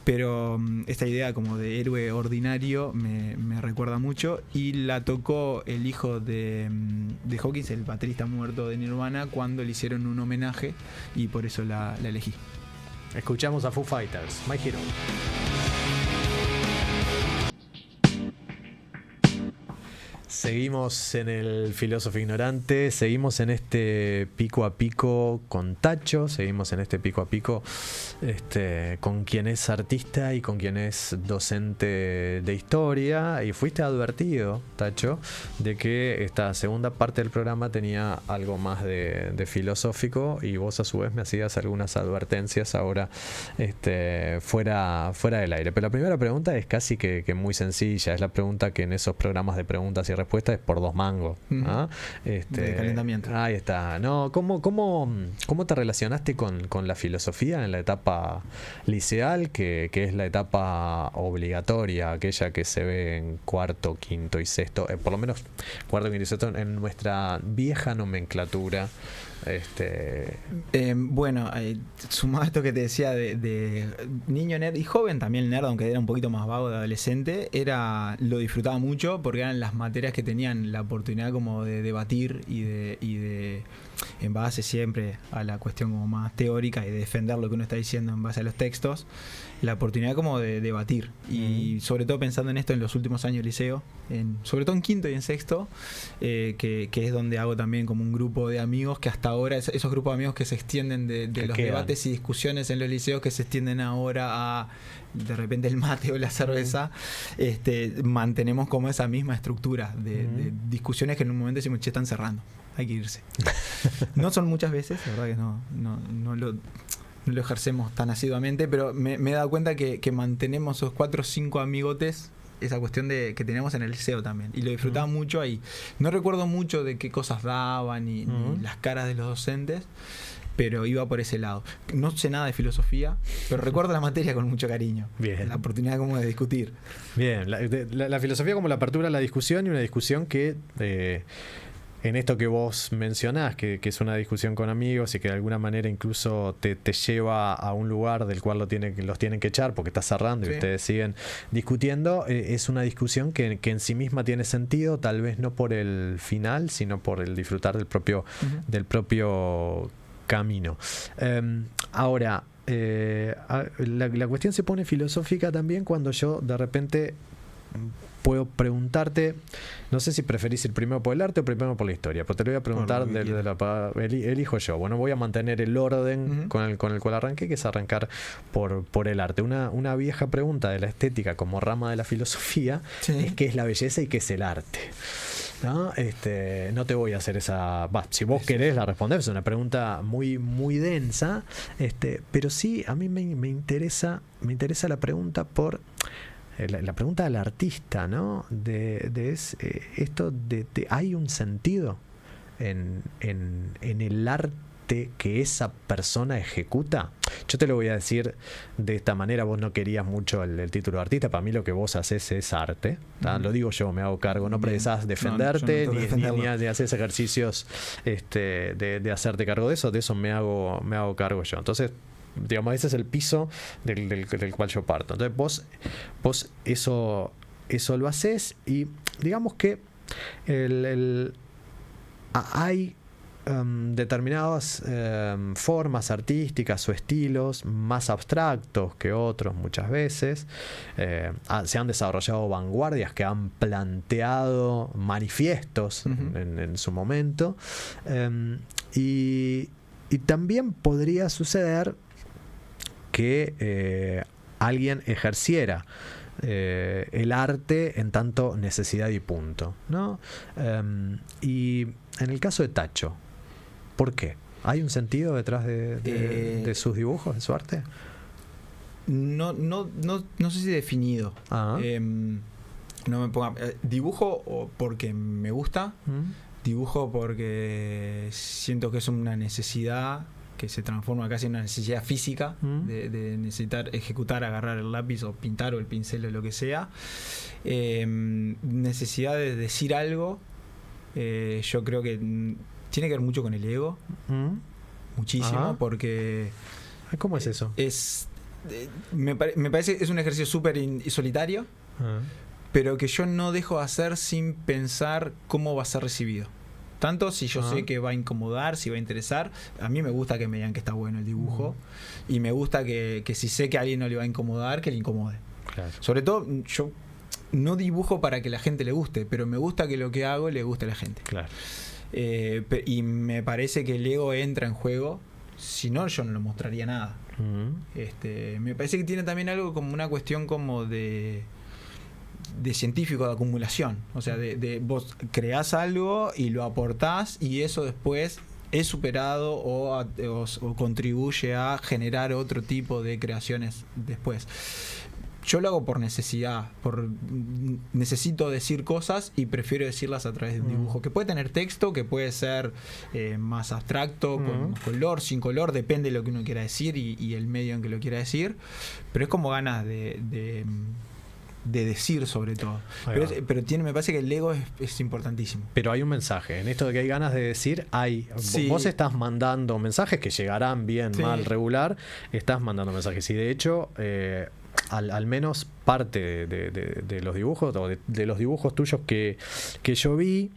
pero esta idea como de héroe ordinario me recuerda mucho, y la tocó el hijo de Hawkins, el baterista muerto de Nirvana, cuando le hicieron un homenaje, y por eso la elegí. Escuchamos a Foo Fighters, My Hero. Seguimos en el Filósofo Ignorante, seguimos en este pico a pico con Tacho, seguimos en este pico a pico con quien es artista y con quien es docente de historia, y fuiste advertido, Tacho, de que esta segunda parte del programa tenía algo más de filosófico, y vos a su vez me hacías algunas advertencias ahora fuera del aire. Pero la primera pregunta es casi que muy sencilla, es la pregunta que en esos programas de preguntas y respuestas es por 2 mangos. ¿Ah? De calentamiento. Ahí está. No, ¿cómo te relacionaste con la filosofía en la etapa liceal, que es la etapa obligatoria, aquella que se ve en cuarto, quinto y sexto, por lo menos cuarto, quinto y sexto en nuestra vieja nomenclatura? Sumado a esto que te decía de niño nerd y joven también nerd, aunque era un poquito más vago de adolescente, lo disfrutaba mucho porque eran las materias que tenían la oportunidad como de debatir y de en base siempre a la cuestión como más teórica y de defender lo que uno está diciendo en base a los textos, la oportunidad como de debatir, y sobre todo pensando en esto en los últimos años de liceo, sobre todo en quinto y en sexto, que es donde hago también como un grupo de amigos que hasta ahora, esos grupos de amigos que se extienden de los debates y discusiones en los liceos, que se extienden ahora a de repente el mate o la cerveza, mantenemos como esa misma estructura de discusiones que en un momento decimos, che, están cerrando, hay que irse. No son muchas veces, la verdad que no lo ejercemos tan asiduamente, pero me he dado cuenta que mantenemos esos 4 o 5 amigotes, esa cuestión que teníamos en el liceo también, y lo disfrutaba mucho ahí. No recuerdo mucho de qué cosas daban ni las caras de los docentes, pero iba por ese lado. No sé nada de filosofía, pero recuerdo la materia con mucho cariño. Bien. La oportunidad como de discutir. Bien, la filosofía como la apertura a la discusión, y una discusión que en esto que vos mencionás, que es una discusión con amigos y que de alguna manera incluso te lleva a un lugar del cual los tienen que echar porque está cerrando, y ustedes siguen discutiendo, es una discusión que en sí misma tiene sentido, tal vez no por el final, sino por el disfrutar del propio camino. Ahora, la cuestión se pone filosófica también cuando yo de repente puedo preguntarte, no sé si preferís ir primero por el arte o primero por la historia, pero te lo voy a preguntar elijo yo. Bueno, voy a mantener el orden con el cual arranqué, que es arrancar por el arte. Una vieja pregunta de la estética como rama de la filosofía es qué es la belleza y qué es el arte. ¿No? No te voy a hacer esa. Si vos querés la responder, es una pregunta muy, muy densa, pero sí a mí me interesa la pregunta por la pregunta del artista, ¿no? Esto de hay un sentido en el arte que esa persona ejecuta. yo te lo voy a decir de esta manera. Vos no querías mucho el título de artista. Para mí lo que vos haces es arte. Lo digo yo, me hago cargo. No precisás defenderte ni haces ejercicios de hacerte cargo de eso. De eso me hago cargo yo. Entonces, digamos, ese es el piso del cual yo parto. Entonces vos eso lo haces, y digamos que hay determinadas formas artísticas o estilos más abstractos que otros muchas veces. Se han desarrollado vanguardias que han planteado manifiestos en su momento, y también podría suceder que alguien ejerciera el arte en tanto necesidad y punto, ¿no? Y en el caso de Tacho, ¿por qué? ¿Hay un sentido detrás de sus dibujos, de su arte? No sé si definido. No me ponga. Dibujo porque me gusta. Dibujo porque siento que es una necesidad que se transforma casi en una necesidad física de necesitar ejecutar, agarrar el lápiz o pintar o el pincel o lo que sea. Necesidad de decir algo. Yo creo que tiene que ver mucho con el ego. Muchísimo. Ajá. Porque ¿cómo es eso? Me parece que es un ejercicio súper solitario, pero que yo no dejo de hacer sin pensar cómo va a ser recibido. Tanto si yo sé que va a incomodar, si va a interesar. A mí me gusta que me digan que está bueno el dibujo, y me gusta que si sé que a alguien no le va a incomodar, que le incomode. Claro. Sobre todo, yo no dibujo para que la gente le guste, pero me gusta que lo que hago le guste a la gente. Claro. Y me parece que el ego entra en juego. Si no, yo no lo mostraría nada. Me parece que tiene también algo como una cuestión como de científico, de acumulación. O sea, de vos creás algo y lo aportás, y eso después es superado o contribuye a generar otro tipo de creaciones después. Yo lo hago por necesidad, necesito decir cosas y prefiero decirlas a través de un dibujo, que puede tener texto, que puede ser más abstracto, con color, sin color, depende de lo que uno quiera decir y el medio en que lo quiera decir, pero es como ganas de decir, sobre todo. Pero me parece que el ego es importantísimo. Pero hay un mensaje. En esto de que hay ganas de decir, sí. Vos estás mandando mensajes que llegarán bien, mal, regular. Estás mandando mensajes. Y de hecho, al menos parte de los dibujos, o de los dibujos tuyos que yo vi,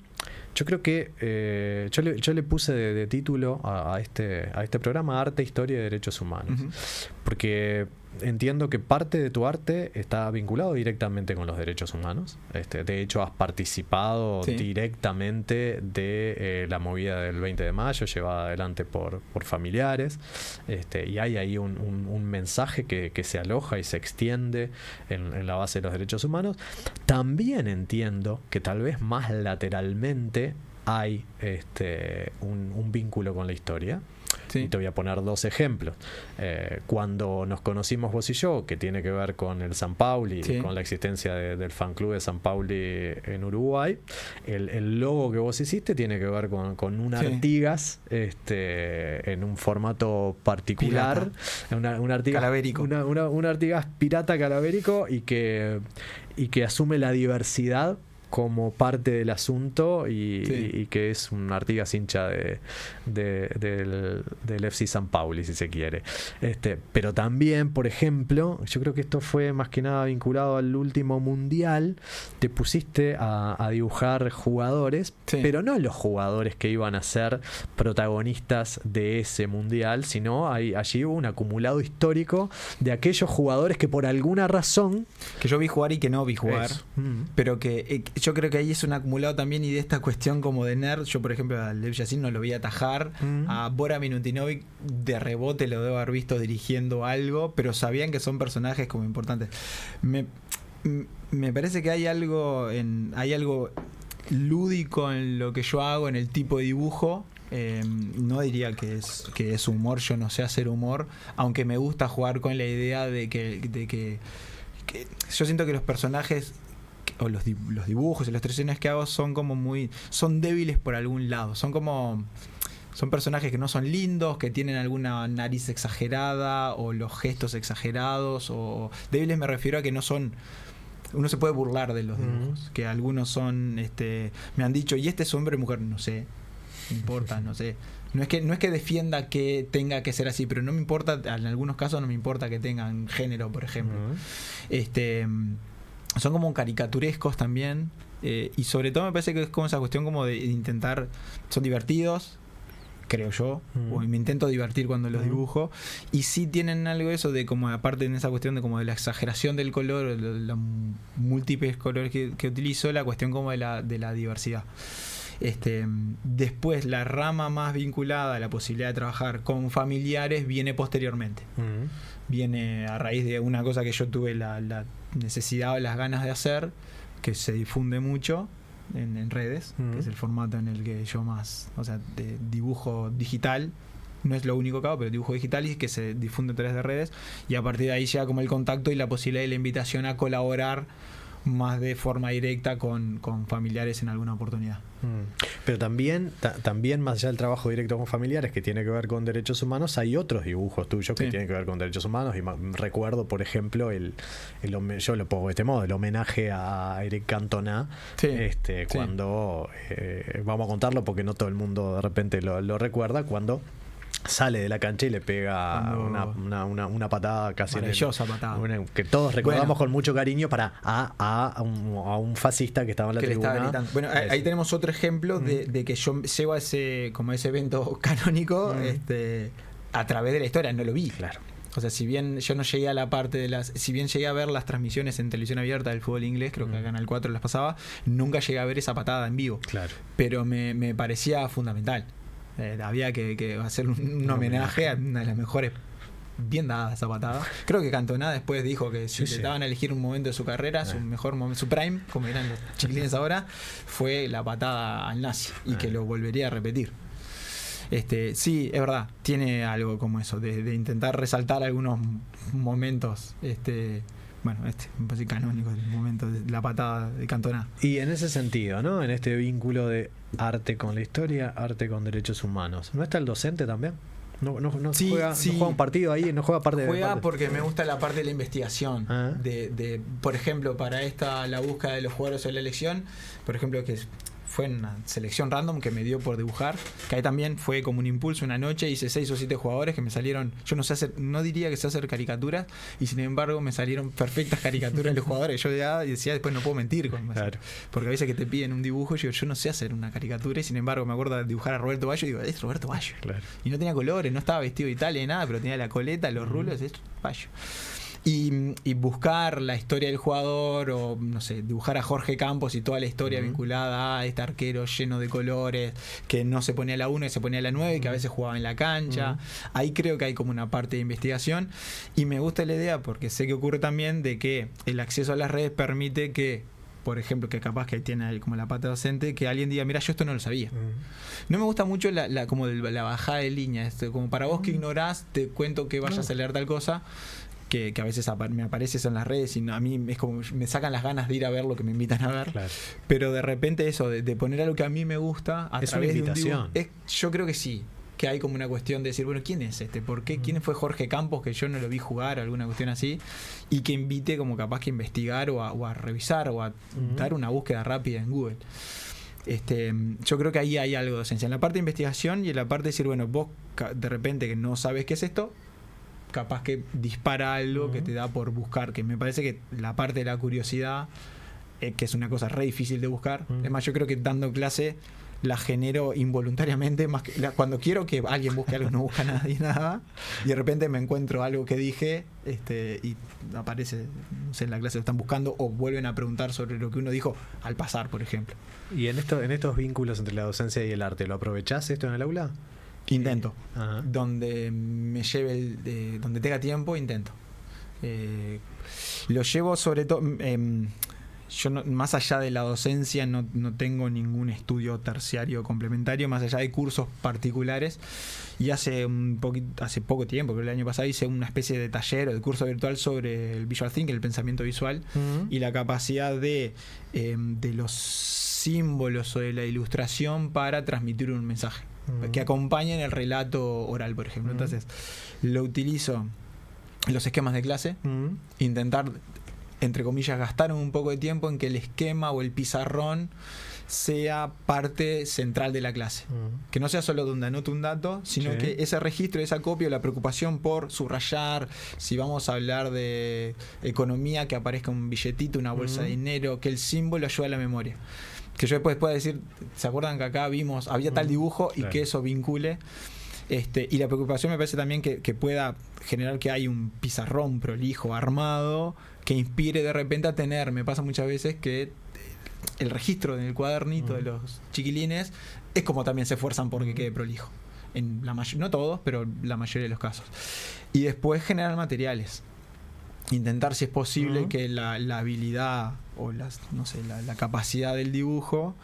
yo creo que yo le puse de título a este programa Arte, Historia y Derechos Humanos. Porque entiendo que parte de tu arte está vinculado directamente con los derechos humanos. De hecho, has participado directamente de la movida del 20 de mayo, llevada adelante por familiares. Y hay ahí un mensaje que se aloja y se extiende en la base de los derechos humanos. También entiendo que tal vez más lateralmente hay un vínculo con la historia. Sí. Y te voy a poner 2 ejemplos. Cuando nos conocimos vos y yo, que tiene que ver con el San Pauli, con la existencia del fan club de San Pauli en Uruguay, el logo que vos hiciste tiene que ver con un Artigas en un formato particular, un Artigas calavérico, un Artigas pirata calavérico, y que asume la diversidad como parte del asunto, y que es un Artigas hincha del FC San Pauli, si se quiere. Pero también, por ejemplo, yo creo que esto fue más que nada vinculado al último mundial. Te pusiste a dibujar jugadores, pero no los jugadores que iban a ser protagonistas de ese mundial, sino allí hubo un acumulado histórico de aquellos jugadores que por alguna razón que yo vi jugar y que no vi jugar, pero que yo creo que ahí es un acumulado también, y de esta cuestión como de nerd. Yo, por ejemplo, a Lev Yassin no lo vi atajar, a Bora Minutinovic de rebote lo debo haber visto dirigiendo algo, pero sabían que son personajes como importantes. Me parece que hay algo lúdico en lo que yo hago, en el tipo de dibujo. No diría que es humor, yo no sé hacer humor, aunque me gusta jugar con la idea de que yo siento que los personajes o los dibujos y las ilustraciones que hago son como son débiles por algún lado, son como Son personajes que no son lindos, que tienen alguna nariz exagerada o los gestos exagerados. O débiles me refiero a que no son... Uno se puede burlar de los dibujos. Que algunos son... me han dicho, ¿y este es hombre o mujer? No sé. No importa, no sé. No es que defienda que tenga que ser así, pero no me importa, en algunos casos no me importa que tengan género, por ejemplo. Son como caricaturescos también. Y sobre todo me parece que es como esa cuestión como de intentar... Son divertidos, creo yo, o me intento divertir cuando los dibujo, y sí tienen algo eso de como, aparte en esa cuestión de como de la exageración del color, los múltiples colores que utilizo, la cuestión como de la diversidad. Después la rama más vinculada a la posibilidad de trabajar con familiares viene posteriormente. Viene a raíz de una cosa que yo tuve la necesidad o las ganas de hacer, que se difunde mucho en redes, que es el formato en el que yo más, o sea, de dibujo digital, no es lo único que hago, pero dibujo digital, y que se difunde a través de redes, y a partir de ahí llega como el contacto y la posibilidad y la invitación a colaborar más de forma directa con familiares en alguna oportunidad. Pero también más allá del trabajo directo con familiares que tiene que ver con derechos humanos, hay otros dibujos tuyos que tienen que ver con derechos humanos, y recuerdo, por ejemplo, yo lo pongo de este modo, el homenaje a Eric Cantona, cuando vamos a contarlo porque no todo el mundo de repente lo recuerda, cuando sale de la cancha y le pega una patada casi maravillosa patada que todos recordamos con mucho cariño a un fascista que estaba en la tribuna. Bueno, ahí tenemos otro ejemplo de que yo llego a ese evento canónico a través de la historia, no lo vi. Claro. O sea, si bien yo no llegué a la parte de si bien llegué a ver las transmisiones en televisión abierta del fútbol inglés, creo que acá en el 4 las pasaba, nunca llegué a ver esa patada en vivo. Claro. Pero me parecía fundamental. Había que hacer un homenaje a una de las mejores, bien dada esa patada. Creo que Cantona después dijo que si le daban a elegir un momento de su carrera, su mejor momento, su prime, como dirán los chiquilines ahora, fue la patada al nazi, y que lo volvería a repetir. Sí, es verdad, tiene algo como eso, de intentar resaltar algunos momentos, me parece canónico el momento de la patada de Cantona. Y en ese sentido, ¿no? En este vínculo de arte con la historia, arte con derechos humanos, ¿no está el docente también? No juega un partido ahí, no juega parte de... Juega porque me gusta la parte de la investigación. De por ejemplo, para la búsqueda de los jugadores de la elección, por ejemplo, que fue una selección random que me dio por dibujar, que ahí también fue como un impulso. Una noche hice 6 o 7 jugadores que me salieron, yo no diría que sé hacer caricaturas, y sin embargo me salieron perfectas caricaturas de los jugadores. Yo ya decía, después no puedo mentir claro. Porque a veces que te piden un dibujo, yo no sé hacer una caricatura, y sin embargo me acuerdo de dibujar a Roberto Baggio y digo, es Roberto Baggio. Claro. Y no tenía colores, no estaba vestido de Italia ni nada, pero tenía la coleta, los rulos, es Baggio. Y buscar la historia del jugador, o no sé, dibujar a Jorge Campos y toda la historia vinculada a este arquero lleno de colores, que no se ponía a la 1 y se ponía a la 9, y que a veces jugaba en la cancha. Ahí creo que hay como una parte de investigación, y me gusta la idea porque sé que ocurre también de que el acceso a las redes permite que, por ejemplo, que capaz que tiene ahí como la pata docente, que alguien diga, mira, yo esto no lo sabía. No me gusta mucho como la bajada de línea, como para vos que ignorás, te cuento que vayas a leer tal cosa, que a veces me aparece eso en las redes, y a mí es como me sacan las ganas de ir a ver lo que me invitan a ver. Claro. Pero de repente eso de poner algo que a mí me gusta a es través una invitación. de un dibujo, yo creo que sí, que hay como una cuestión de decir, bueno, ¿quién es este? ¿Por qué? ¿Quién fue Jorge Campos, que yo no lo vi jugar, o alguna cuestión así? Y que invite como capaz que investigar o a revisar o a dar una búsqueda rápida en Google. Yo creo que ahí hay algo de esencia en la parte de investigación, y en la parte de decir, bueno, vos de repente que no sabes qué es esto, capaz que dispara algo que te da por buscar, que me parece que la parte de la curiosidad, que es una cosa re difícil de buscar. Es más, yo creo que dando clase la genero involuntariamente, más que cuando quiero que alguien busque algo, no busca nadie nada, y de repente me encuentro algo que dije, y aparece, no sé, en la clase lo están buscando, o vuelven a preguntar sobre lo que uno dijo al pasar, por ejemplo. Y en estos vínculos entre la docencia y el arte, ¿lo aprovechás esto en el aula? Intento. Donde me lleve donde tenga tiempo, intento. Lo llevo sobre todo. Yo más allá de la docencia no tengo ningún estudio terciario complementario, más allá de cursos particulares. Y hace poco tiempo, creo que el año pasado, hice una especie de taller o de curso virtual sobre el visual thinking, el pensamiento visual, y la capacidad de los símbolos o de la ilustración para transmitir un mensaje. que acompañen el relato oral, por ejemplo. Entonces, lo utilizo en los esquemas de clase, intentar, entre comillas, gastar un poco de tiempo en que el esquema o el pizarrón sea parte central de la clase. Que no sea solo donde anoto un dato, sino que ese registro, esa copia, la preocupación por subrayar, si vamos a hablar de economía, que aparezca un billetito, una bolsa de dinero, que el símbolo ayude a la memoria. Que yo después pueda decir, ¿se acuerdan que acá vimos, había tal dibujo y que eso vincule? Y la preocupación me parece también que pueda generar que hay un pizarrón prolijo, armado, que inspire de repente a tener. Me pasa muchas veces que el registro en el cuadernito de los chiquilines es como también se esfuerzan porque quede prolijo. En la no todos, pero la mayoría de los casos. Y después generar materiales. Intentar, si es posible, que la habilidad o la capacidad del dibujo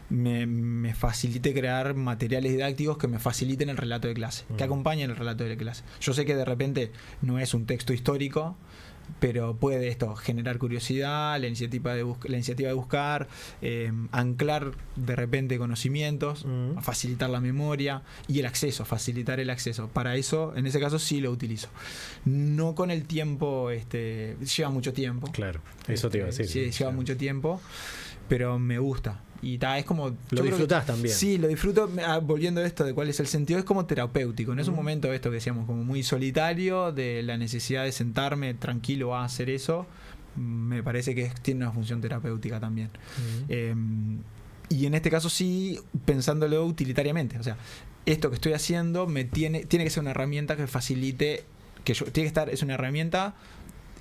me facilite crear materiales didácticos que me faciliten el relato de clase, que acompañen el relato de clase. Yo sé que de repente no es un texto histórico, pero puede esto generar curiosidad, la iniciativa de buscar, anclar de repente conocimientos, facilitar la memoria y el acceso, facilitar el acceso. Para eso, en ese caso, sí lo utilizo. No con el tiempo, lleva mucho tiempo. Claro, eso te iba a decir. Sí, lleva mucho tiempo, pero me gusta. Y es como... Lo disfrutás también. Sí, lo disfruto. Volviendo a esto de cuál es el sentido, es como terapéutico. No es un momento esto que decíamos como muy solitario, de la necesidad de sentarme tranquilo a hacer eso. Me parece que tiene una función terapéutica también. Y en este caso sí, pensándolo utilitariamente. O sea, esto que estoy haciendo tiene que ser una herramienta que facilite, es una herramienta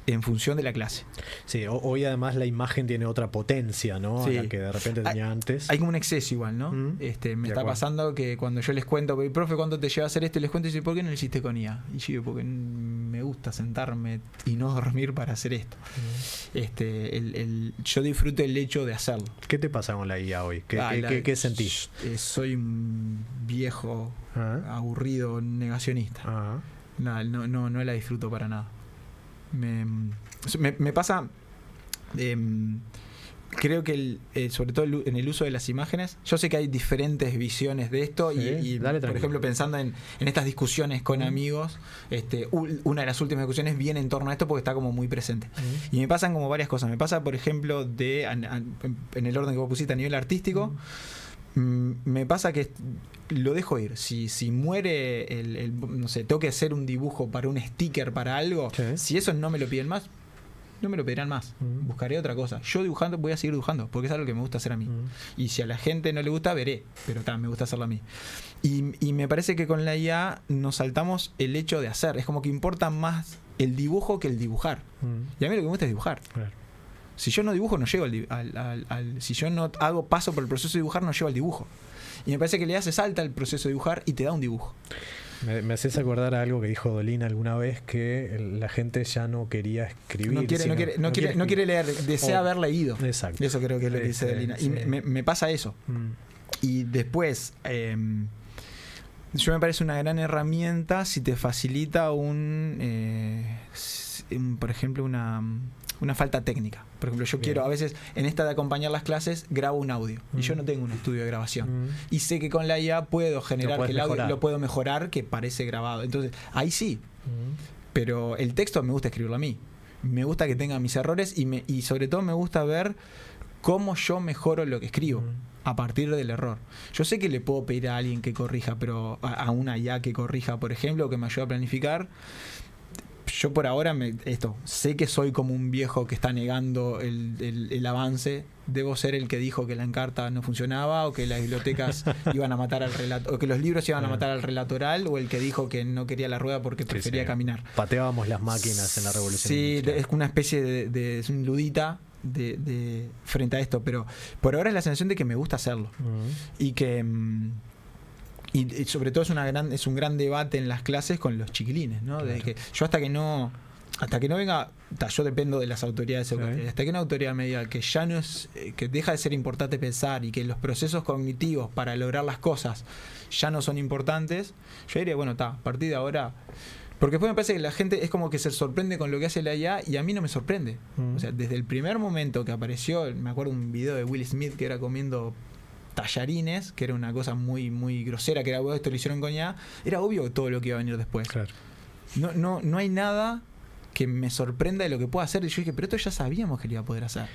en función de la clase. Sí, hoy además la imagen tiene otra potencia, ¿no? Sí. A la que de repente tenía antes. Hay como un exceso igual, ¿no? Me está pasando que cuando yo les cuento, profe, ¿cuánto te lleva a hacer esto? Y les cuento y dice, ¿por qué no lo hiciste con IA? Y yo digo, porque me gusta sentarme y no dormir para hacer esto. Yo disfruto el hecho de hacerlo. ¿Qué te pasa con la IA hoy? ¿Qué sentís? Soy un viejo, aburrido, negacionista. No la disfruto para nada. Me pasa, creo que sobre todo en el uso de las imágenes, yo sé que hay diferentes visiones de esto, y por ejemplo, pensando en estas discusiones con amigos, una de las últimas discusiones viene en torno a esto porque está como muy presente. Y me pasan como varias cosas. Me pasa, por ejemplo, en el orden que vos pusiste a nivel artístico, me pasa que lo dejo ir. Si muere no sé, tengo que hacer un dibujo para un sticker, para algo, si eso no me lo piden más, no me lo pedirán más. Buscaré otra cosa. Yo dibujando voy a seguir dibujando porque es algo que me gusta hacer a mí. Y si a la gente no le gusta, veré, pero me gusta hacerlo a mí. Y me parece que con la IA nos saltamos el hecho de hacer. Es como que importa más el dibujo que el dibujar. Y a mí lo que me gusta es dibujar. Claro. Si yo no dibujo, no llego si yo no paso por el proceso de dibujar, no llego al dibujo. Y me parece que le hace salta el proceso de dibujar y te da un dibujo. Me haces acordar a algo que dijo Dolina alguna vez, que la gente ya no quería escribir. No quiere leer, desea haber leído. Exacto. Eso creo que es lo que dice Dolina. Y me pasa eso. Y después, yo me parece una gran herramienta si te facilita por ejemplo, una falta técnica. Por ejemplo, yo quiero, a veces, en esta de acompañar las clases, grabo un audio. Y yo no tengo un estudio de grabación. Y sé que con la IA puedo generar que el audio lo puedo mejorar, que parece grabado. Entonces, ahí sí. Pero el texto me gusta escribirlo a mí. Me gusta que tenga mis errores y sobre todo me gusta ver cómo yo mejoro lo que escribo a partir del error. Yo sé que le puedo pedir a alguien que corrija, pero a una IA que corrija, por ejemplo, o que me ayude a planificar. Yo por ahora sé que soy como un viejo que está negando el avance. Debo ser el que dijo que la Encarta no funcionaba, o que las bibliotecas iban a matar al relato, o que los libros iban a matar al relato oral, o el que dijo que no quería la rueda porque prefería caminar. Pateábamos las máquinas en la revolución. Sí, es una especie de ludita de frente a esto, pero por ahora es la sensación de que me gusta hacerlo. Y que y sobre todo es un gran debate en las clases con los chiquilines, ¿no? Claro. De que yo hasta que no venga, yo dependo de las autoridades educativas, hasta que una autoridad me diga que ya no es, que deja de ser importante pensar y que los procesos cognitivos para lograr las cosas ya no son importantes, yo diría, bueno, a partir de ahora. Porque después me parece que la gente es como que se sorprende con lo que hace la IA, y a mí no me sorprende. O sea, desde el primer momento que apareció, me acuerdo un video de Will Smith que era comiendo tallarines, que era una cosa muy, muy grosera, que era esto lo hicieron con IA, era obvio todo lo que iba a venir después. Claro. No hay nada que me sorprenda de lo que pueda hacer. Y yo dije, pero esto ya sabíamos que lo iba a poder hacer.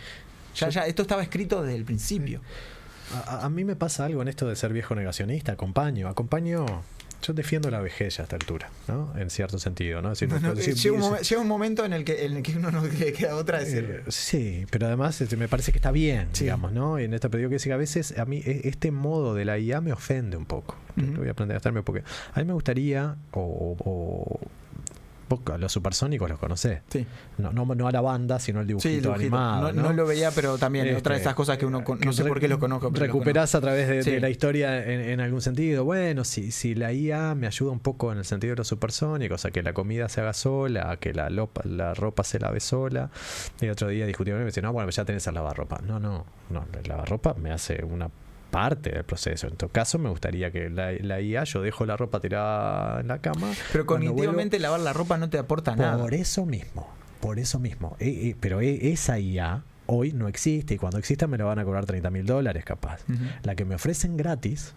Ya, esto estaba escrito desde el principio. A mí me pasa algo en esto de ser viejo negacionista. Acompaño. Yo defiendo la vejez a esta altura, ¿no? En cierto sentido, ¿no? Llega un momento en el que uno no le queda otra decir. Sí, pero además me parece que está bien, digamos, ¿no? Y en esta periodo que decir que a veces a mí este modo de la IA me ofende un poco. Yo voy a plantearme porque a mí me gustaría los supersónicos los conocés. Sí. No a la banda, sino al dibujito animado. No lo veía, pero también otra de esas cosas que uno no sé por qué lo conozco. Recuperás a través de la historia en algún sentido. Bueno, si la IA me ayuda un poco en el sentido de los supersónicos, a que la comida se haga sola, a que la ropa se lave sola. Y otro día discutimos y me decía, no, bueno, ya tenés el lavarropa. No, el lavarropa me hace una parte del proceso. En todo caso, me gustaría que la IA, yo dejo la ropa tirada en la cama. Pero cognitivamente lavar la ropa no te aporta nada. Por eso mismo. Pero esa IA hoy no existe, y cuando exista me lo van a cobrar $30,000 capaz. La que me ofrecen gratis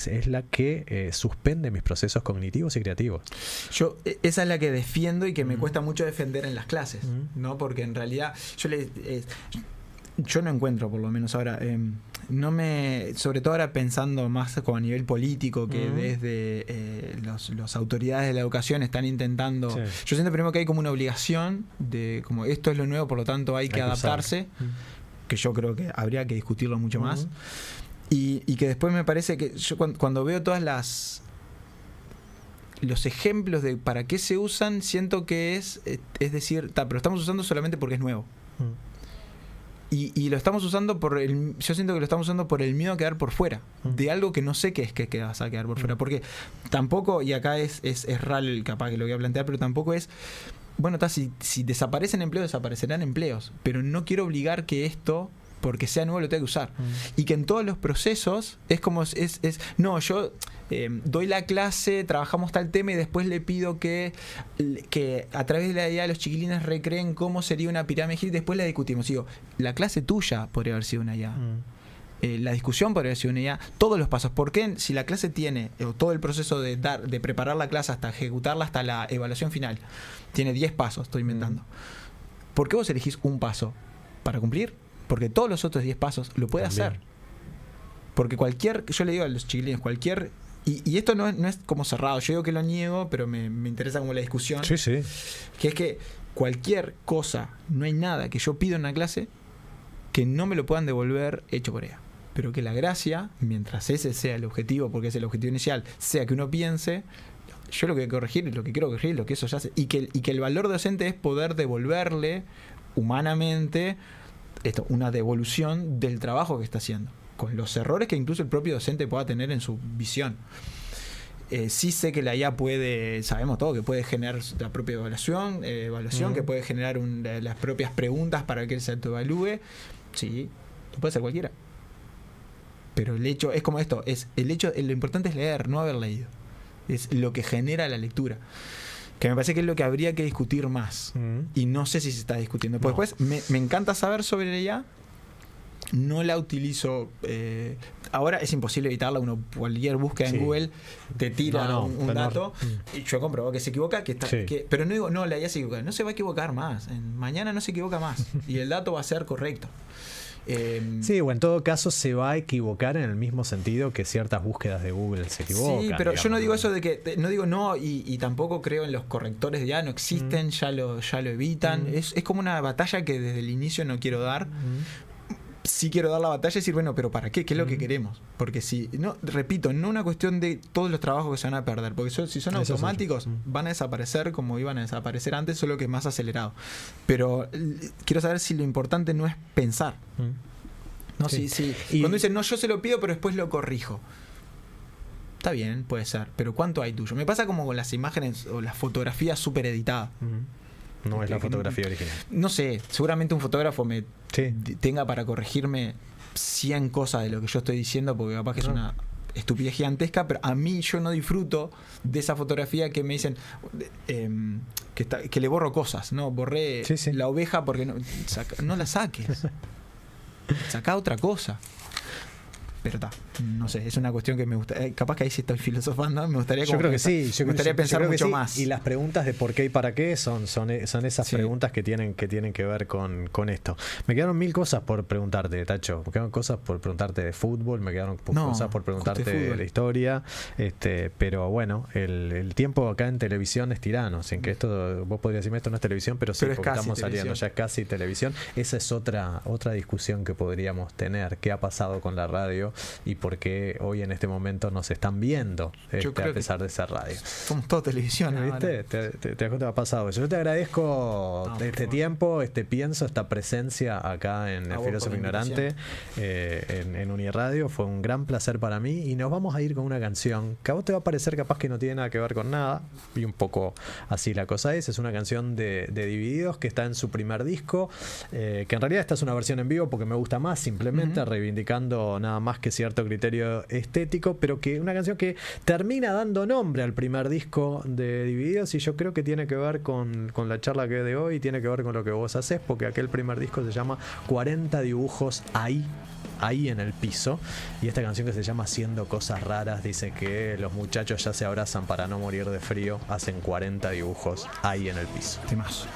es la que suspende mis procesos cognitivos y creativos. Esa es la que defiendo y que me cuesta mucho defender en las clases, ¿no? Porque en realidad yo no encuentro, por lo menos ahora, sobre todo ahora pensando más como a nivel político, que desde las autoridades de la educación están intentando. Sí. Yo siento primero que hay como una obligación de como esto es lo nuevo, por lo tanto hay que adaptarse, que yo creo que habría que discutirlo mucho más. Y que después me parece que yo cuando veo todas los ejemplos de para qué se usan, siento que es decir, pero estamos usando solamente porque es nuevo. Y lo estamos usando yo siento que lo estamos usando por el miedo a quedar por fuera de algo que no sé qué es que vas a quedar por fuera, porque tampoco, y acá es real capaz que lo voy a plantear, pero tampoco es bueno, si desaparecen empleos, desaparecerán empleos, pero no quiero obligar que esto, porque sea nuevo, lo tenga que usar. Y que en todos los procesos es como no, yo doy la clase, trabajamos tal tema y después le pido que a través de la idea los chiquilines recreen cómo sería una pirámide y después la discutimos. Digo, la clase tuya podría haber sido una IA. La discusión podría haber sido una IA. Todos los pasos. ¿Por qué si la clase tiene todo el proceso de preparar la clase hasta ejecutarla hasta la evaluación final tiene 10 pasos, estoy inventando? ¿Por qué vos elegís un paso para cumplir? Porque todos los otros 10 pasos lo puede hacer. Porque yo le digo a los chiquilines, y esto no es como cerrado, yo digo que lo niego, pero me interesa como la discusión. Sí. Que es que cualquier cosa, no hay nada que yo pido en una clase que no me lo puedan devolver hecho por ella. Pero que la gracia, mientras ese sea el objetivo, porque es el objetivo inicial, sea que uno piense, yo lo que quiero corregir, lo que quiero corregir, lo que eso ya hace, y que el valor docente es poder devolverle humanamente una devolución del trabajo que está haciendo, con los errores que incluso el propio docente pueda tener en su visión. Sí sé que la IA sabemos todo, que puede generar la propia evaluación, que puede generar las propias preguntas para que él se autoevalúe. Sí, lo puede hacer cualquiera. Pero el hecho es como esto, lo importante es leer, no haber leído. Es lo que genera la lectura. Que me parece que es lo que habría que discutir más. Y no sé si se está discutiendo. Pues después me encanta saber sobre ella. No la utilizo. Ahora es imposible evitarla. Cualquier búsqueda en Google te tira un dato. Y yo compruebo que se equivoca. Pero no digo, no, la IA se equivoca. No se va a equivocar más. Mañana no se equivoca más. Y el dato va a ser correcto. Sí, o en todo caso se va a equivocar en el mismo sentido que ciertas búsquedas de Google se equivocan. Sí, pero digamos, yo no digo eso de que no digo no, y tampoco creo en los correctores de IA, no existen, ya lo evitan. Es como una batalla que desde el inicio no quiero dar. Sí quiero dar la batalla y decir, bueno, pero ¿para qué? ¿Qué es lo que queremos? Porque repito, no una cuestión de todos los trabajos que se van a perder, porque si son automáticos van a desaparecer como iban a desaparecer antes, solo que más acelerado. Pero quiero saber si lo importante no es pensar. No, sí. Cuando dicen, no, yo se lo pido, pero después lo corrijo. Está bien, puede ser, pero ¿cuánto hay tuyo? Me pasa como con las imágenes o las fotografías súper editadas. No es la fotografía original. No sé, seguramente un fotógrafo tenga para corregirme 100 cosas de lo que yo estoy diciendo, porque capaz que es una estupidez gigantesca, pero a mí yo no disfruto de esa fotografía que me dicen que le borro cosas, ¿no? Borré la oveja porque no la saques. Saca otra cosa. Pero no sé, es una cuestión que me gusta. Capaz que ahí sí estoy filosofando, me gustaría yo creo que sí, me gustaría pensar mucho más. Y las preguntas de por qué y para qué son esas preguntas que tienen que ver con esto. Me quedaron 1000 cosas por preguntarte, Tacho. Me quedaron cosas por preguntarte de fútbol, me quedaron cosas por preguntarte de la historia. Pero bueno, el tiempo acá en televisión es tirano. Sin que esto, vos podrías decirme esto no es televisión, pero sí, porque estamos saliendo, ya es casi televisión. Esa es otra discusión que podríamos tener. ¿Qué ha pasado con la radio y por qué hoy en este momento nos están viendo a pesar de ser radio? Somos todo televisión, ¿viste? Te ha pasado eso. Yo te agradezco este tiempo, pienso, esta presencia acá en El Filósofo Ignorante, en Uniradio. Fue un gran placer para mí y nos vamos a ir con una canción que a vos te va a parecer capaz que no tiene nada que ver con nada, y un poco así la cosa es una canción de Divididos que está en su primer disco, que en realidad esta es una versión en vivo porque me gusta más, simplemente reivindicando nada más que cierto criterio estético, pero que una canción que termina dando nombre al primer disco de Divididos, y yo creo que tiene que ver con la charla que de hoy, tiene que ver con lo que vos haces, porque aquel primer disco se llama 40 dibujos ahí en el piso, y esta canción que se llama Haciendo Cosas Raras dice que los muchachos ya se abrazan para no morir de frío, hacen 40 dibujos ahí en el piso. Temazo.